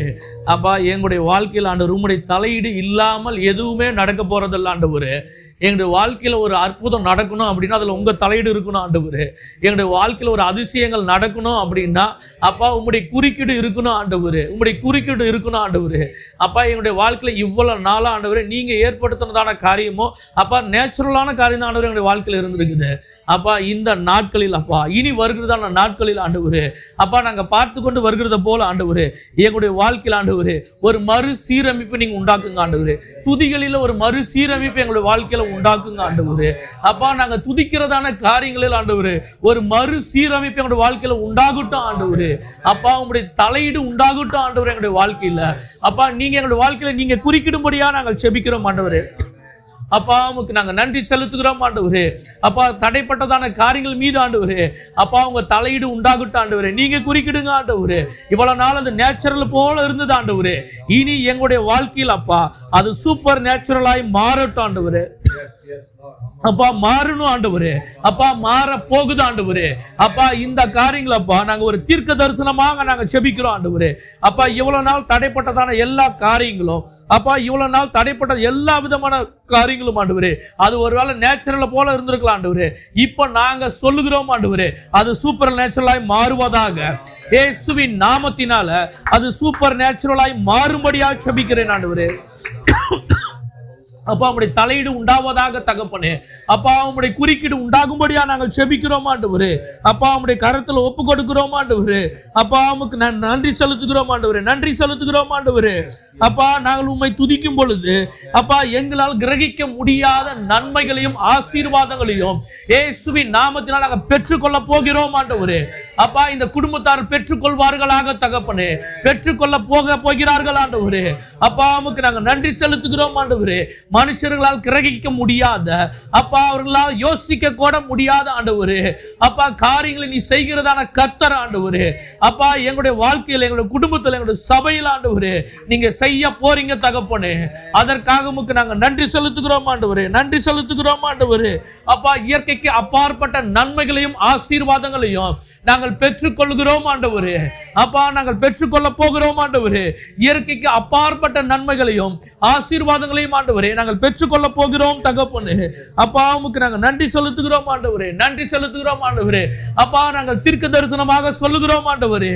அப்பா எங்களுடைய வாழ்க்கையில் ஆண்டவர் உம்முடைய தலையீடு இல்லாமல் எதுவுமே நடக்க போறதில்ல ஆண்டவரே. எங்களுடைய வாழ்க்கையில் ஒரு அற்புதம் நடக்கணும் அப்படின்னா அதில் உங்கள் தலையீடு இருக்கணும் ஆண்டவரே. எங்களுடைய வாழ்க்கையில் ஒரு அதிசயங்கள் நடக்கணும் அப்படின்னா அப்பா உம்முடைய குறுக்கீடு இருக்கணும் ஆண்டவரே, உம்முடைய குறுக்கீடு இருக்கணும் ஆண்டவரே. அப்பா எங்களுடைய வாழ்க்கையில் இவ்வளவு நாளாக ஆண்டவரே நீங்கள் ஏற்படுத்தினதான காரியமோ அப்பா நேச்சுரலான காரியம் தான் ஆண்டவரே எங்களுடைய வாழ்க்கையில் இருந்திருக்குது. அப்பா இந்த நாட்களில் அப்பா இனி வருகிறதான நாட்களில் ஆண்டவரே அப்பா நாங்கள் பார்த்து கொண்டு வருகிறத போல ஆண்டவரே எங்களுடைய வாழ்க்கையில் ஆண்டவரே ஒரு மறுசீரமைப்பு நீங்கள் உண்டாக்குங்க ஆண்டவரே. துதிகளில் ஒரு மறுசீரமைப்பு எங்களுடைய வாழ்க்கையில் உண்டாக்குங்க ஆண்டவரே. அப்பா நாங்கள் துதிக்கிறதான காரியங்களில் ஆண்டவரே ஒரு மறுசீரமைப்பு எங்களுடைய வாழ்க்கையில் உண்டாகட்டும் ஆண்டவரே. அப்பா உங்களுடைய தலையீடு உண்டாகட்டும் ஆண்டவரே எங்களுடைய வாழ்க்கையில். அப்பா நீங்க எங்களுடைய வாழ்க்கையில நீங்க குறுக்கிடும்படியா நாங்கள் செபிக்கிறோம் ஆண்டவரே. அப்பா உமக்கு நாங்கள் நன்றி செலுத்துகிறோம் ஆண்டவரே. அப்பா தடைப்பட்டதான காரியங்கள் மீது ஆண்டவரே அப்பா உங்க தலையீடு உண்டாகட்டும் ஆண்டவரே. நீங்க குறுக்கிடுங்க ஆண்டவரே. இவ்வளவு நாள் அது நேச்சுரல் போல இருந்தது ஆண்டவரே, இனி எங்களுடைய வாழ்க்கையில் அப்பா அது சூப்பர் நேச்சுரலாய் மாறட்டும் ஆண்டவரே. அப்பா மாறணும் ஆண்டவரே. அப்பா மாற போகுது ஆண்டவரே. அப்பா இந்த காரியங்கள் அப்பா நாங்க ஒரு தீர்க்க தரிசனமாக நாங்க செபிக்கிறோம் ஆண்டவரே. அப்பா இவ்வளவு நாள் தடைப்பட்டதான எல்லா காரியங்களும் அப்பா இவ்வளவு நாள் தடைப்பட்ட எல்லா விதமான காரியங்களும் ஆண்டவரே அது ஒருவேளை நேச்சுரல் போல இருந்திருக்கலாம் ஆண்டவரே. இப்ப நாங்க சொல்லுகிறோம் ஆண்டவரே அது சூப்பர் நேச்சுரலாய் மாறுவதாக இயேசுவின் நாமத்தினால அது சூப்பர் நேச்சுரலாய் மாறும்படியாக செபிக்கிறேன் ஆண்டவரே. அப்பா உம்முடைய தலையீடு உண்டாவதாக தகப்பனே. அப்பா உம்முடைய குறுக்கீடு உண்டாகும்படியா நாங்கள் செபிக்கிறோம் ஆண்டவரே. அப்பா உம்முடைய கரத்துல ஒப்பு கொடுக்கிறோம் ஆண்டவரே. அப்பா உமக்கு நன்றி செலுத்துகிறோம் ஆண்டவரே, நன்றி செலுத்துகிறோம் ஆண்டவரே. அப்பா நாங்கள் உம்மை துதிக்கும் பொழுது அப்பா எங்களால் கிரகிக்க முடியாத நன்மைகளையும் ஆசீர்வாதங்களையும் இயேசுவின் நாமத்தினால் நாங்கள் பெற்றுக்கொள்ள போகிறோம் ஆண்டவரே. அப்பா இந்த குடும்பத்தார் பெற்றுக்கொள்வார்களாக தகப்பனே, பெற்றுக்கொள்ள போகிறார்கள் ஆண்டவரே. அப்பா உமக்கு நாங்கள் நன்றி செலுத்துகிறோம் ஆண்டவரே. மனுஷர்களால் கிரகிக்க முடியாத அப்பா அவர்களால் யோசிக்க கூட முடியாத ஆண்டவரே அப்பா காரியங்களை நீ செய்கிறதான கர்த்தர் ஆண்டவரே. அப்பா எங்களுடைய வாழ்க்கையில் எங்களுடைய குடும்பத்தில் எங்களுடைய சபையில் ஆண்டவரே நீங்க செய்ய போறீங்க தகப்பனே. அதற்காக உமக்கு நாங்கள் நன்றி செலுத்துகிறோம் ஆண்டவரே, நன்றி செலுத்துகிறோம் ஆண்டவரே. அப்பா இயற்கைக்கு அப்பாற்பட்ட நன்மைகளையும் ஆசீர்வாதங்களையும் நாங்கள் பெற்றுக்கொள்கிறோம் ஆண்டவரே. அப்பா நாங்கள் பெற்றுக்கொள்ள போகிறோம் ஆண்டவரே. இயற்கைக்கு அப்பாற்பட்ட நன்மைகளையும் ஆசீர்வாதங்களையும் ஆண்டவரே நாங்கள் பெற்றுக்கொள்ள போகிறோம் தகப்பனே. அப்பா உமக்கு நாங்கள் நன்றி செலுத்துகிறோம் ஆண்டவரே, நன்றி செலுத்துகிறோம் ஆண்டவரே. அப்பா நாங்கள் தீர்க்க தரிசனமாக சொல்லுகிறோம் ஆண்டவரே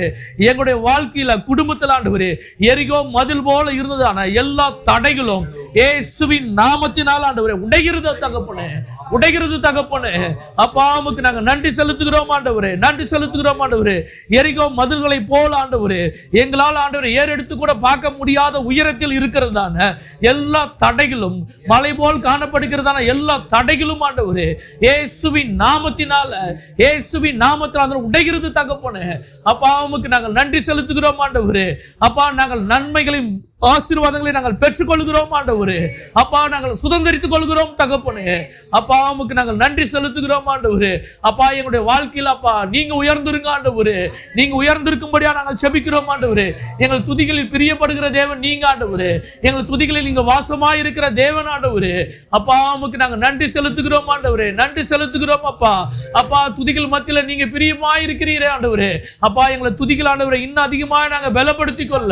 எங்களுடைய வாழ்க்கையில குடும்பத்தில் ஆண்டவரே எரிகோ மதில் போல இருந்ததான எல்லா தடைகளும் இயேசுவின் நாமத்தினால் ஆண்டவரே உடைகிறது தகப்பனே, உடைகிறது தகப்பனே. அப்பா உமக்கு நாங்கள் நன்றி செலுத்துகிறோம் ஆண்டவரே, நன்றி செலுத்துகிறோம் ஆண்டவரே. எரிகோ மதில்களை போல ஆண்டவரே எங்களால் ஆண்டவரே ஏறெடுத்து கூட பார்க்க முடியாத உயரத்தில் இருக்கிறதான எல்லா தடைகளும் மலை போல் காணப்படுகிறதான எல்லா தடைகளும் ஆண்டவரே இயேசுவின் நாமத்தினால இயேசுவின் நாமத்தினால உடைகிறது தகப்பனே. அப்பா உமக்கு நாங்கள் நன்றி செலுத்துகிறோம் ஆண்டவரே. அப்பா நாங்கள் நன்மைகளையும் ஆசீர்வாதங்களை நாங்கள் பெற்றுக்கொள்கிறோம் ஆண்டவரே. அப்பா நாங்கள் சுதந்திரித்துக் கொள்கிறோம் தகப்பனே. அப்பா உமக்கு நாங்கள் நன்றி செலுத்துகிறோம் ஆண்டவரே. அப்பா எங்களுடைய வாழ்க்கையில் அப்பா நீங்க உயர்ந்திருங்க ஆண்டவரே, நீங்க உயர்ந்திருக்கும்படியா நாங்கள் செபிக்கிறோம் ஆண்டவரே. எங்கள் துதிகளில் பிரியப்படுகிற தேவன் நீங்க ஆண்டவரே, எங்கள் துதிகளில் நீங்க வாசமாய் இருக்கிற தேவன் ஆண்டவரே. அப்பா உமக்கு நாங்கள் நன்றி செலுத்துகிறோம் ஆண்டவரே, நன்றி செலுத்துகிறோம் அப்பா. அப்பா துதிகள் மத்தியில் நீங்க பிரியமாய் இருக்கிறீரே ஆண்டவரே. அப்பா எங்களை துதிகள் ஆண்டவரே இன்னும் அதிகமாக நாங்கள் பலப்படுத்திக் கொள்ள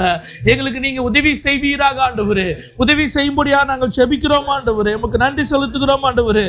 எங்களுக்கு நீங்க உதவி செய்வீராக ஆண்டவரே, உதவி செய்யும்படியா நாங்கள் செபிக்கிறோம் ஆண்டவரே. உமக்கு நன்றி செலுத்துகிறோம் ஆண்டவரே.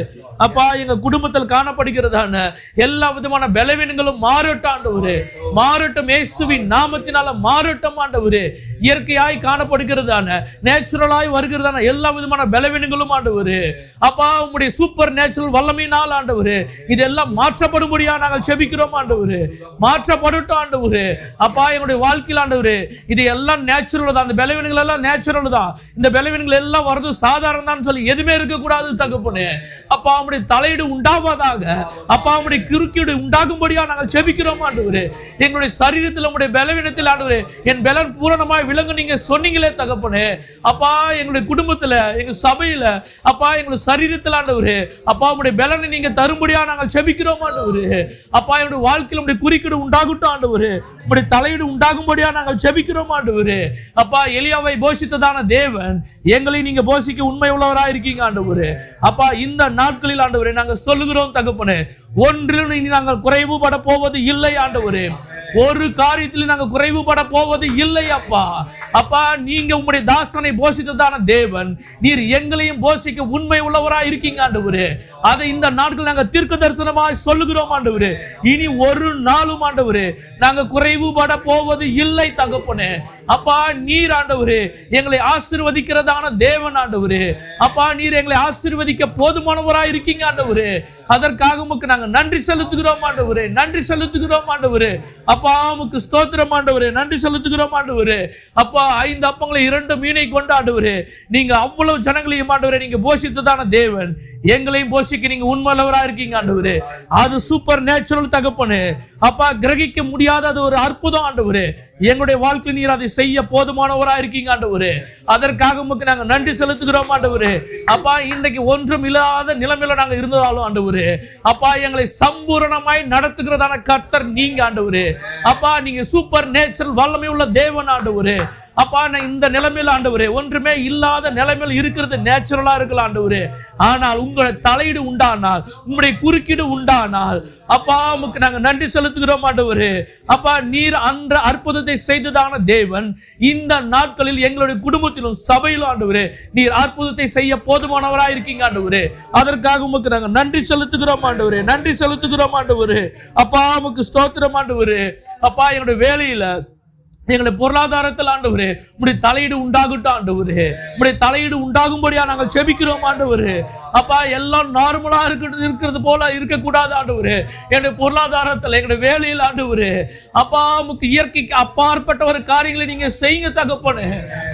அப்பா எங்க குடும்பத்தில் காணப்படுகிறதான எல்லா விதமான பலவீனங்களும் மாறட்டும் ஆண்டவரே, மாறட்டும் இயேசுவின் நாமத்தினால மாறட்டும் ஆண்டவரே. இயற்கையாய் காணப்படுகிறதான நேச்சுரலாய் வருகிறதான எல்லா விதமான பலவீனங்களும் ஆண்டவரே அப்பா உம்முடைய சூப்பர் நேச்சுரல் வல்லமையினால் ஆண்டவரே இதெல்லாம் மாற்றப்படும்படியா நாங்கள் செபிக்கிறோம் ஆண்டவரே, மாற்றப்படட்டும் ஆண்டவரே. அப்பா எங்களுடைய வாழ்க்கையில் ஆண்டவரே இது எல்லாம் நேச்சுரல் தான், அந்த பலவீனங்கள் எல்லாம் நேச்சுரல் தான், இந்த பலவீனங்கள் எல்லாம் வரது சாதாரண தான் சொல்லி எதுவுமே இருக்கக்கூடாது தகப்பனே. அப்பா உம்முடைய தலையீடு உண்டாவதாக, அப்பா உம்முடைய குறுக்கீடு உண்டாகும்படியா நாங்கள் செபிக்கிறோம் ஆண்டவரே. எங்களுடைய சரீரத்தில் உம்முடைய பலவீனத்தில் ஆண்டவரே என் பலன் பூரணமாய் விளங்கு நீங்க சொன்னீங்களே தகப்பனே. அப்பா எங்களுடைய குடும்பத்தில் எங்க சபையில அப்பா எங்களுடைய சரீரத்தில் ஆண்டவரே அப்பா உம்முடைய பலனை நீங்க தரும்படியா நாங்கள் செபிக்கிறோம் ஆண்டவரே. அப்பா என்னுடைய வாழ்க்கையில் உம்முடைய குறுக்கீடு உண்டாகட்டும் ஆண்டவரே, உம்முடைய தலையீடு உண்டாகும்படியா நாங்கள் செபிக்கிறோம் ஆண்டவரே. அப்பா எலியாவை நோவாவை போஷித்ததான தேவன் எங்களை நீங்க போஷிக்க உண்மை உள்ளவரா இருக்கீங்க ஆண்டவரே. அப்பா இந்த நாட்களில் ஆண்டவரே நாங்க சொல்லுகிறோம் தகப்பனே, ஒன்றிலும் இனி நாங்கள் குறைவுபட போவது இல்லை ஆண்டவரே. ஒரு காரியத்தில் நாங்கள் குறைவுபட போவது இல்லை அப்பா. அப்பா நீங்க உங்களுடைய தாசனை போஷித்ததான தேவன், நீர் எங்களையும் போஷிக்க உண்மை உள்ளவராய் இருக்கீங்க ஆண்டவரே. அதை இந்த நாட்கள் நாங்கள் தீர்க்க தரிசனமாய் சொல்லுகிறோம் ஆண்டவரே. இனி ஒரு நாளும் ஆண்டவரே நாங்கள் குறைவுபட போவது இல்லை தகப்பனே. அப்பா நீர் ஆண்டவரே எங்களை ஆசீர்வதிக்கிறதான தேவன் ஆண்டவரே. அப்பா நீர் எங்களை ஆசீர்வதிக்க போதுமானவராய் இருக்கீங்க ஆண்டவரே. அதற்காக உமக்கு நாங்கள் நன்றி செலுத்துகிறோம் ஆண்டவரே, நன்றி செலுத்துகிறோம் ஆண்டவரே. அப்பா உமக்கு ஸ்தோத்திரம் ஆண்டவரே, நன்றி செலுத்துகிறோம் ஆண்டவரே. அப்பா 5 அப்பங்களை 2 மீனை கொண்டு ஆண்டவரே நீங்க அவ்வளவு ஜனங்களையும் ஆண்டவரே நீங்க போஷித்ததான தேவன், எங்களையும் போஷிக்க நீங்க உண்மையுள்ளவரா இருக்கீங்க ஆண்டவரே. அது சூப்பர் நேச்சுரல் தகப்பனே. அப்பா கிரகிக்க முடியாத அது ஒரு அற்புதம் ஆண்டவரே. எங்களுடைய வாழ்க்கை நீர் அதை செய்ய போதுமானவரா இருக்கீங்க ஆண்டவரே. அதற்காக உமக்கு நாங்க நன்றி செலுத்துகிறோம் ஆண்டவரே. அப்பா இன்றைக்கு ஒன்றும் இல்லாத நிலைமையில நாங்க இருந்ததாலும் ஆண்டவரே, அப்பா எங்களை சம்பூரணமாய் நடத்துகிறதான கர்த்தர் நீங்க ஆண்டவரே. அப்பா நீங்க சூப்பர் நேச்சுரல் வல்லமை உள்ள தேவன் ஆண்டவரே. அப்பா நான் இந்த நிலைமையில் ஆண்டவரே ஒன்றுமே இல்லாத நிலைமையில் இருக்கிறது நேச்சுரலா இருக்கலாம் ஆண்டவரே. ஆனால் உங்களுடைய தலையீடு உண்டானால், உங்களுடைய குறுக்கீடு உண்டானால் அப்பா உமக்கு நாங்க நன்றி செலுத்துகிறோம் ஆண்டவரே. அப்பா நீர் அன்ற அற்புதத்தை செய்ததான தேவன், இந்த நாட்களில் எங்களுடைய குடும்பத்திலும் சபையிலும் ஆண்டவரே நீர் அற்புதத்தை செய்ய போதுமானவராய் இருக்கீங்க ஆண்டவரே. அதற்காக உமக்கு நாங்க நன்றி செலுத்துகிறோம் ஆண்டவரே, நன்றி செலுத்துகிறோம் ஆண்டவரே. அப்பா உமக்கு ஸ்தோத்திரம் ஆண்டவரே. அப்பா என்னுடைய வேலையில எங்களை பொருளாதாரத்தில் ஆண்டவரே உம்முடைய தலையீடு உண்டாகட்டும் ஆண்டவரே. உம்முடைய தலையீடு உண்டாகும்படியா நாங்கள் செபிக்கிறோம் ஆண்டவரே. அப்பா எல்லாம் நார்மலா இருக்கிறது போல இருக்கக்கூடாது ஆண்டவரே. என்னுடைய பொருளாதாரத்தில் எங்களுடைய வேலையில் ஆண்டவரே அப்பா உமக்கு இயற்கைக்கு அப்பாற்பட்ட ஒரு காரியங்களை நீங்க செய்யுங்க தகப்பனே.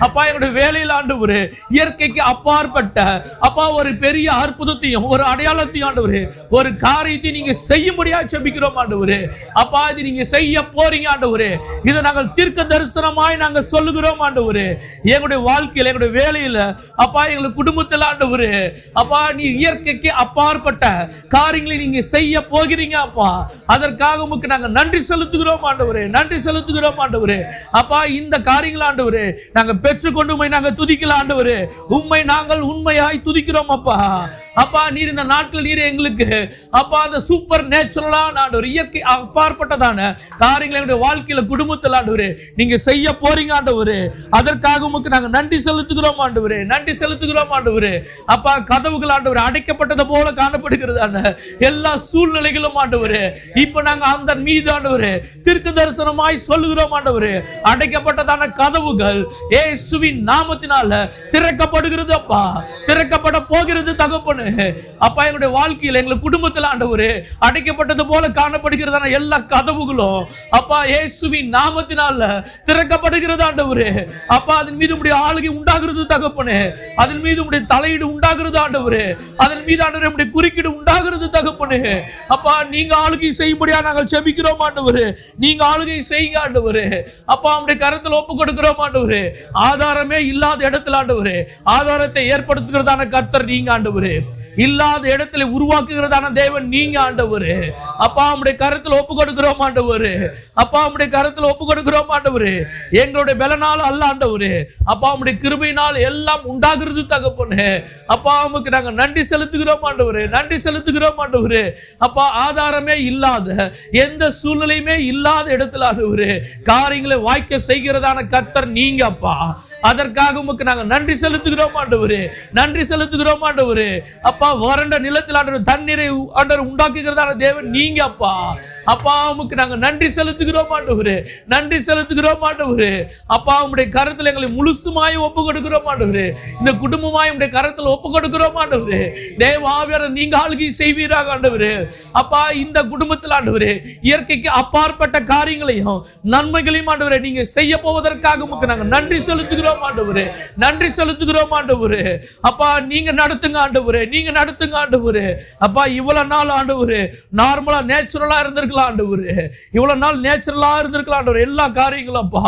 அப்பா என்னுடைய வேலையில் ஆண்டவரே இயற்கைக்கு அப்பாற்பட்ட அப்பா ஒரு பெரிய அற்புதத்தையும் ஒரு அடையாளத்தையும் ஆண்டவரே ஒரு காரியத்தையும் நீங்க செய்யும்படியா செபிக்கிறோம் ஆண்டவரே. அப்பா இது நீங்க செய்ய போறீங்க ஆண்டவரே. இதை நாங்கள் தீர்க்க தரிசனமாய் நாங்க சொல்லுகிறோம் ஆண்டவரே. எங்களுடைய வாழ்க்கையில எங்களுடைய வேலையில அப்பா எங்களுடைய குடும்பத்தில் ஆண்டவரே அப்பா நீ இயற்கைக்கு அப்பாற்பட்ட காரியங்களை நீங்க செய்ய போகிறீங்க அப்பா. அதற்காக உமக்கு நாங்க நன்றி செலுத்துகிறோம் ஆண்டவரே, நன்றி செலுத்துகிறோம் ஆண்டவரே. அப்பா இந்த காரியங்கள் ஆண்டவரே நாங்க பெற்றுக்கொண்டு உம்மை நாங்க துதிக்கலாம் ஆண்டவரே. உம்மை நாங்கள் உண்மையாய் துதிக்கிறோம் அப்பா. அப்பா நீர் இந்த நாட்கள் நீர் எங்களுக்கு அப்பா அந்த சூப்பர் நேச்சுரலான ஆண்டவரே இயற்கை அப்பாற்பட்டதான காரியங்களை எங்களுடைய வாழ்க்கையில குடும்பத்தில் ஆண்டவரே நீங்க செய்ய போறீங்க ஆண்டவரே. அதற்காக உமக்கு நாங்க நன்றி செலுத்துகிறோம் ஆண்டவரே, நன்றி செலுத்துகிறோம் ஆண்டவரே. அப்பா கதவுகள் ஆண்டவரே அடைக்கப்பட்டது போல காணப்படுகிறது எல்லா சூழ்நிலைகளும் ஆண்டவரே இப்ப நாங்க அந்த மீது ஆண்டவரே தீர்க்க தரிசனமாய் சொல்லுகிறோம் ஆண்டவரே. அடைக்கப்பட்டதான கதவுகள் இயேசுவின் நாமத்தினால திறக்கப்படுகிறது அப்பா, திறக்கப்பட போகிறது தகப்பனே. அப்பா எங்களுடைய வாழ்க்கையில் எங்கள் குடும்பத்தில் ஆண்டவரே அடைக்கப்பட்டது போல காணப்படுகிறதான எல்லா கதவுகளும் அப்பா இயேசுவின் நாமத்தினால திறக்கப்படுகிறது ஆண்டவரே. அப்பா அதன் மீது உம்முடைய ஆளுகை உண்டாகிறது தகப்பனே. அதன் மீது உம்முடைய தலையீடு உண்டாகிறது ஆண்டவரே. அதன் மீது ஆண்டவரே உம்முடைய குறுக்கீடு உண்டாகிறது தகப்பனே. அப்பா நீங்க ஆளுகை செய்யும்படியா நாங்கள் செபிக்கிறோம் ஆண்டவரே. நீங்க ஆளுகை செய்யுங்க ஆண்டவரே. அப்பா உம்முடைய கரத்தில் ஒப்பு கொடுக்கிறோம் ஆண்டவரே. ஆதாரமே இல்லாத இடத்துல ஆண்டவரே ஆதாரத்தை ஏற்படுத்துகிறதான கர்த்தர் நீங்க ஆண்டவரே. இல்லாத இடத்துல உருவாக்குகிறதான தேவன் நீங்க ஆண்டவரே. அப்பா உம்முடைய கரத்தில் ஒப்பு கொடுக்கிறோம் ஆண்டவரே. அப்பா உம்முடைய கரத்தில் ஒப்பு கொடுக்கிறோம் ஆண்டவரே. எங்களுடைய பலனால அல்ல ஆண்டவரே. அப்பா உம்முடைய கிருபையினால் எல்லாம் உண்டாகிறது தகப்பனே. அப்பா உமக்கு நாங்க நன்றி செலுத்துகிறோம் ஆண்டவரே, நன்றி செலுத்துகிறோம் ஆண்டவரே. அப்பா ஆதாரமே இல்லாத எந்த சூழ்நிலையுமே இல்லாத இடத்துல ஆண்டவரே காரியங்களை வாய்க்க செய்கிறதான கர்த்தர் நீங்க அப்பா. அதற்காக உமக்கு நாங்க நன்றி செலுத்துகிறோம் ஆண்டவரே, நன்றி செலுத்துகிறோம் ஆண்டவரே. அப்பா வறண்ட நிலத்தில் ஆண்டவர் தண்ணீரை ஆண்டவர் உண்டாக்குகிறதான தேவன் நீங்க அப்பா. அப்பா உமக்கு நாங்க நன்றி செலுத்துகிறோம் ஆண்டவரே, நன்றி செலுத்துகிறோம் ஆண்டவரே. அப்பா உம்முடைய கரத்தில் எங்களை முழுசுமாய் ஒப்பு கொடுக்கிறோம் ஆண்டவரே. இந்த குடும்பமாய் உம்முடைய கரத்தில் ஒப்பு கொடுக்கிறோம் ஆண்டவரே. தேவ ஆவியானவர் நீங்க ஆளுகை செய்வீராக ஆண்டவரே. அப்பா இந்த குடும்பத்தில் ஆண்டவரே இயற்கைக்கு அப்பாற்பட்ட காரியங்களையும் நன்மைகளையும் ஆண்டவரே நீங்க செய்ய போவதற்காக உமக்கு நாங்க நன்றி செலுத்துகிறோம் ஆண்டவரே, நன்றி செலுத்துகிறோம் ஆண்டவரே. அப்பா நீங்க நடத்துங்க ஆண்டவரே, நீங்க நடத்துங்க ஆண்டவரே. அப்பா இவ்வளவு நாள் ஆண்டவரே நார்மலா நேச்சுரலா இருந்திருக்கலாம் இருந்திருக்கலாம் ஆண்டவரே, இவ்வளவு நாள் நேச்சுரலா இருந்திருக்கலாம் ஆண்டவரே, எல்லா காரியங்களும் அப்பா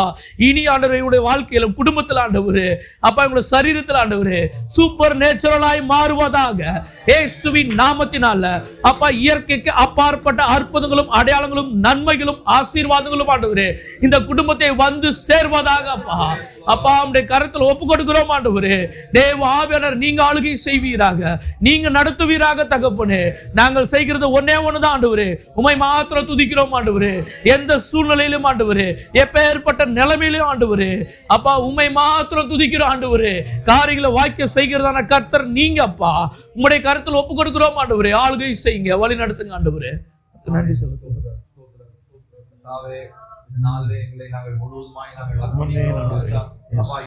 இனி ஆண்டவரே இவருடைய வாழ்க்கையில, குடும்பத்தில் ஆண்டவரே, அப்பா இவங்களுடைய சரீரத்தில் ஆண்டவரே சூப்பர் நேச்சுரலாய் மாறுவதாக இயேசுவின் நாமத்தினால. அப்பா இயற்கைக்கு அப்பாற்பட்ட அற்புதங்களும் அடையாளங்களும் நன்மைகளும் ஆசீர்வாதங்களும் ஆண்டவரே இந்த குடும்பத்தை வந்து சேர்வதாக அப்பா. அப்பா உம்முடைய கரத்தில் ஒப்பு கொடுக்கிறோம் ஆண்டவரே. தேவ ஆவியானவர் நீங்க ஆளுகை செய்வீராக, நீங்க நடத்துவீராக தகப்பனே. நாங்கள் செய்கிறது ஒன்னே ஒண்ணுதான் ஆண்டவரே, உம்மை மாத்திரம் துதிக்கிறோம் ஆண்டவரே. எந்த சூழ்நிலையிலும் ஆண்டவரே, எப்பேற்பட்ட நிலைமையிலும் ஆண்டவரே, அப்பா உம்மை மாத்திரம் துதிக்கிறோம் ஆண்டவரே. காரியங்களை வாய்க்க செய்கிறதான கர்த்தர் நீங்க அப்பா. உம்முடைய கருத்தில் ஒப்பு கொடுக்கிறோம் ஆண்டவரே. ஆளுகை செய்யுங்க, வழி நடத்துங்க ஆண்டவரே. நன்றி சொல்லுங்க. நாளே எங்களை நாங்கள் முழுவதுமாய் நாங்கள்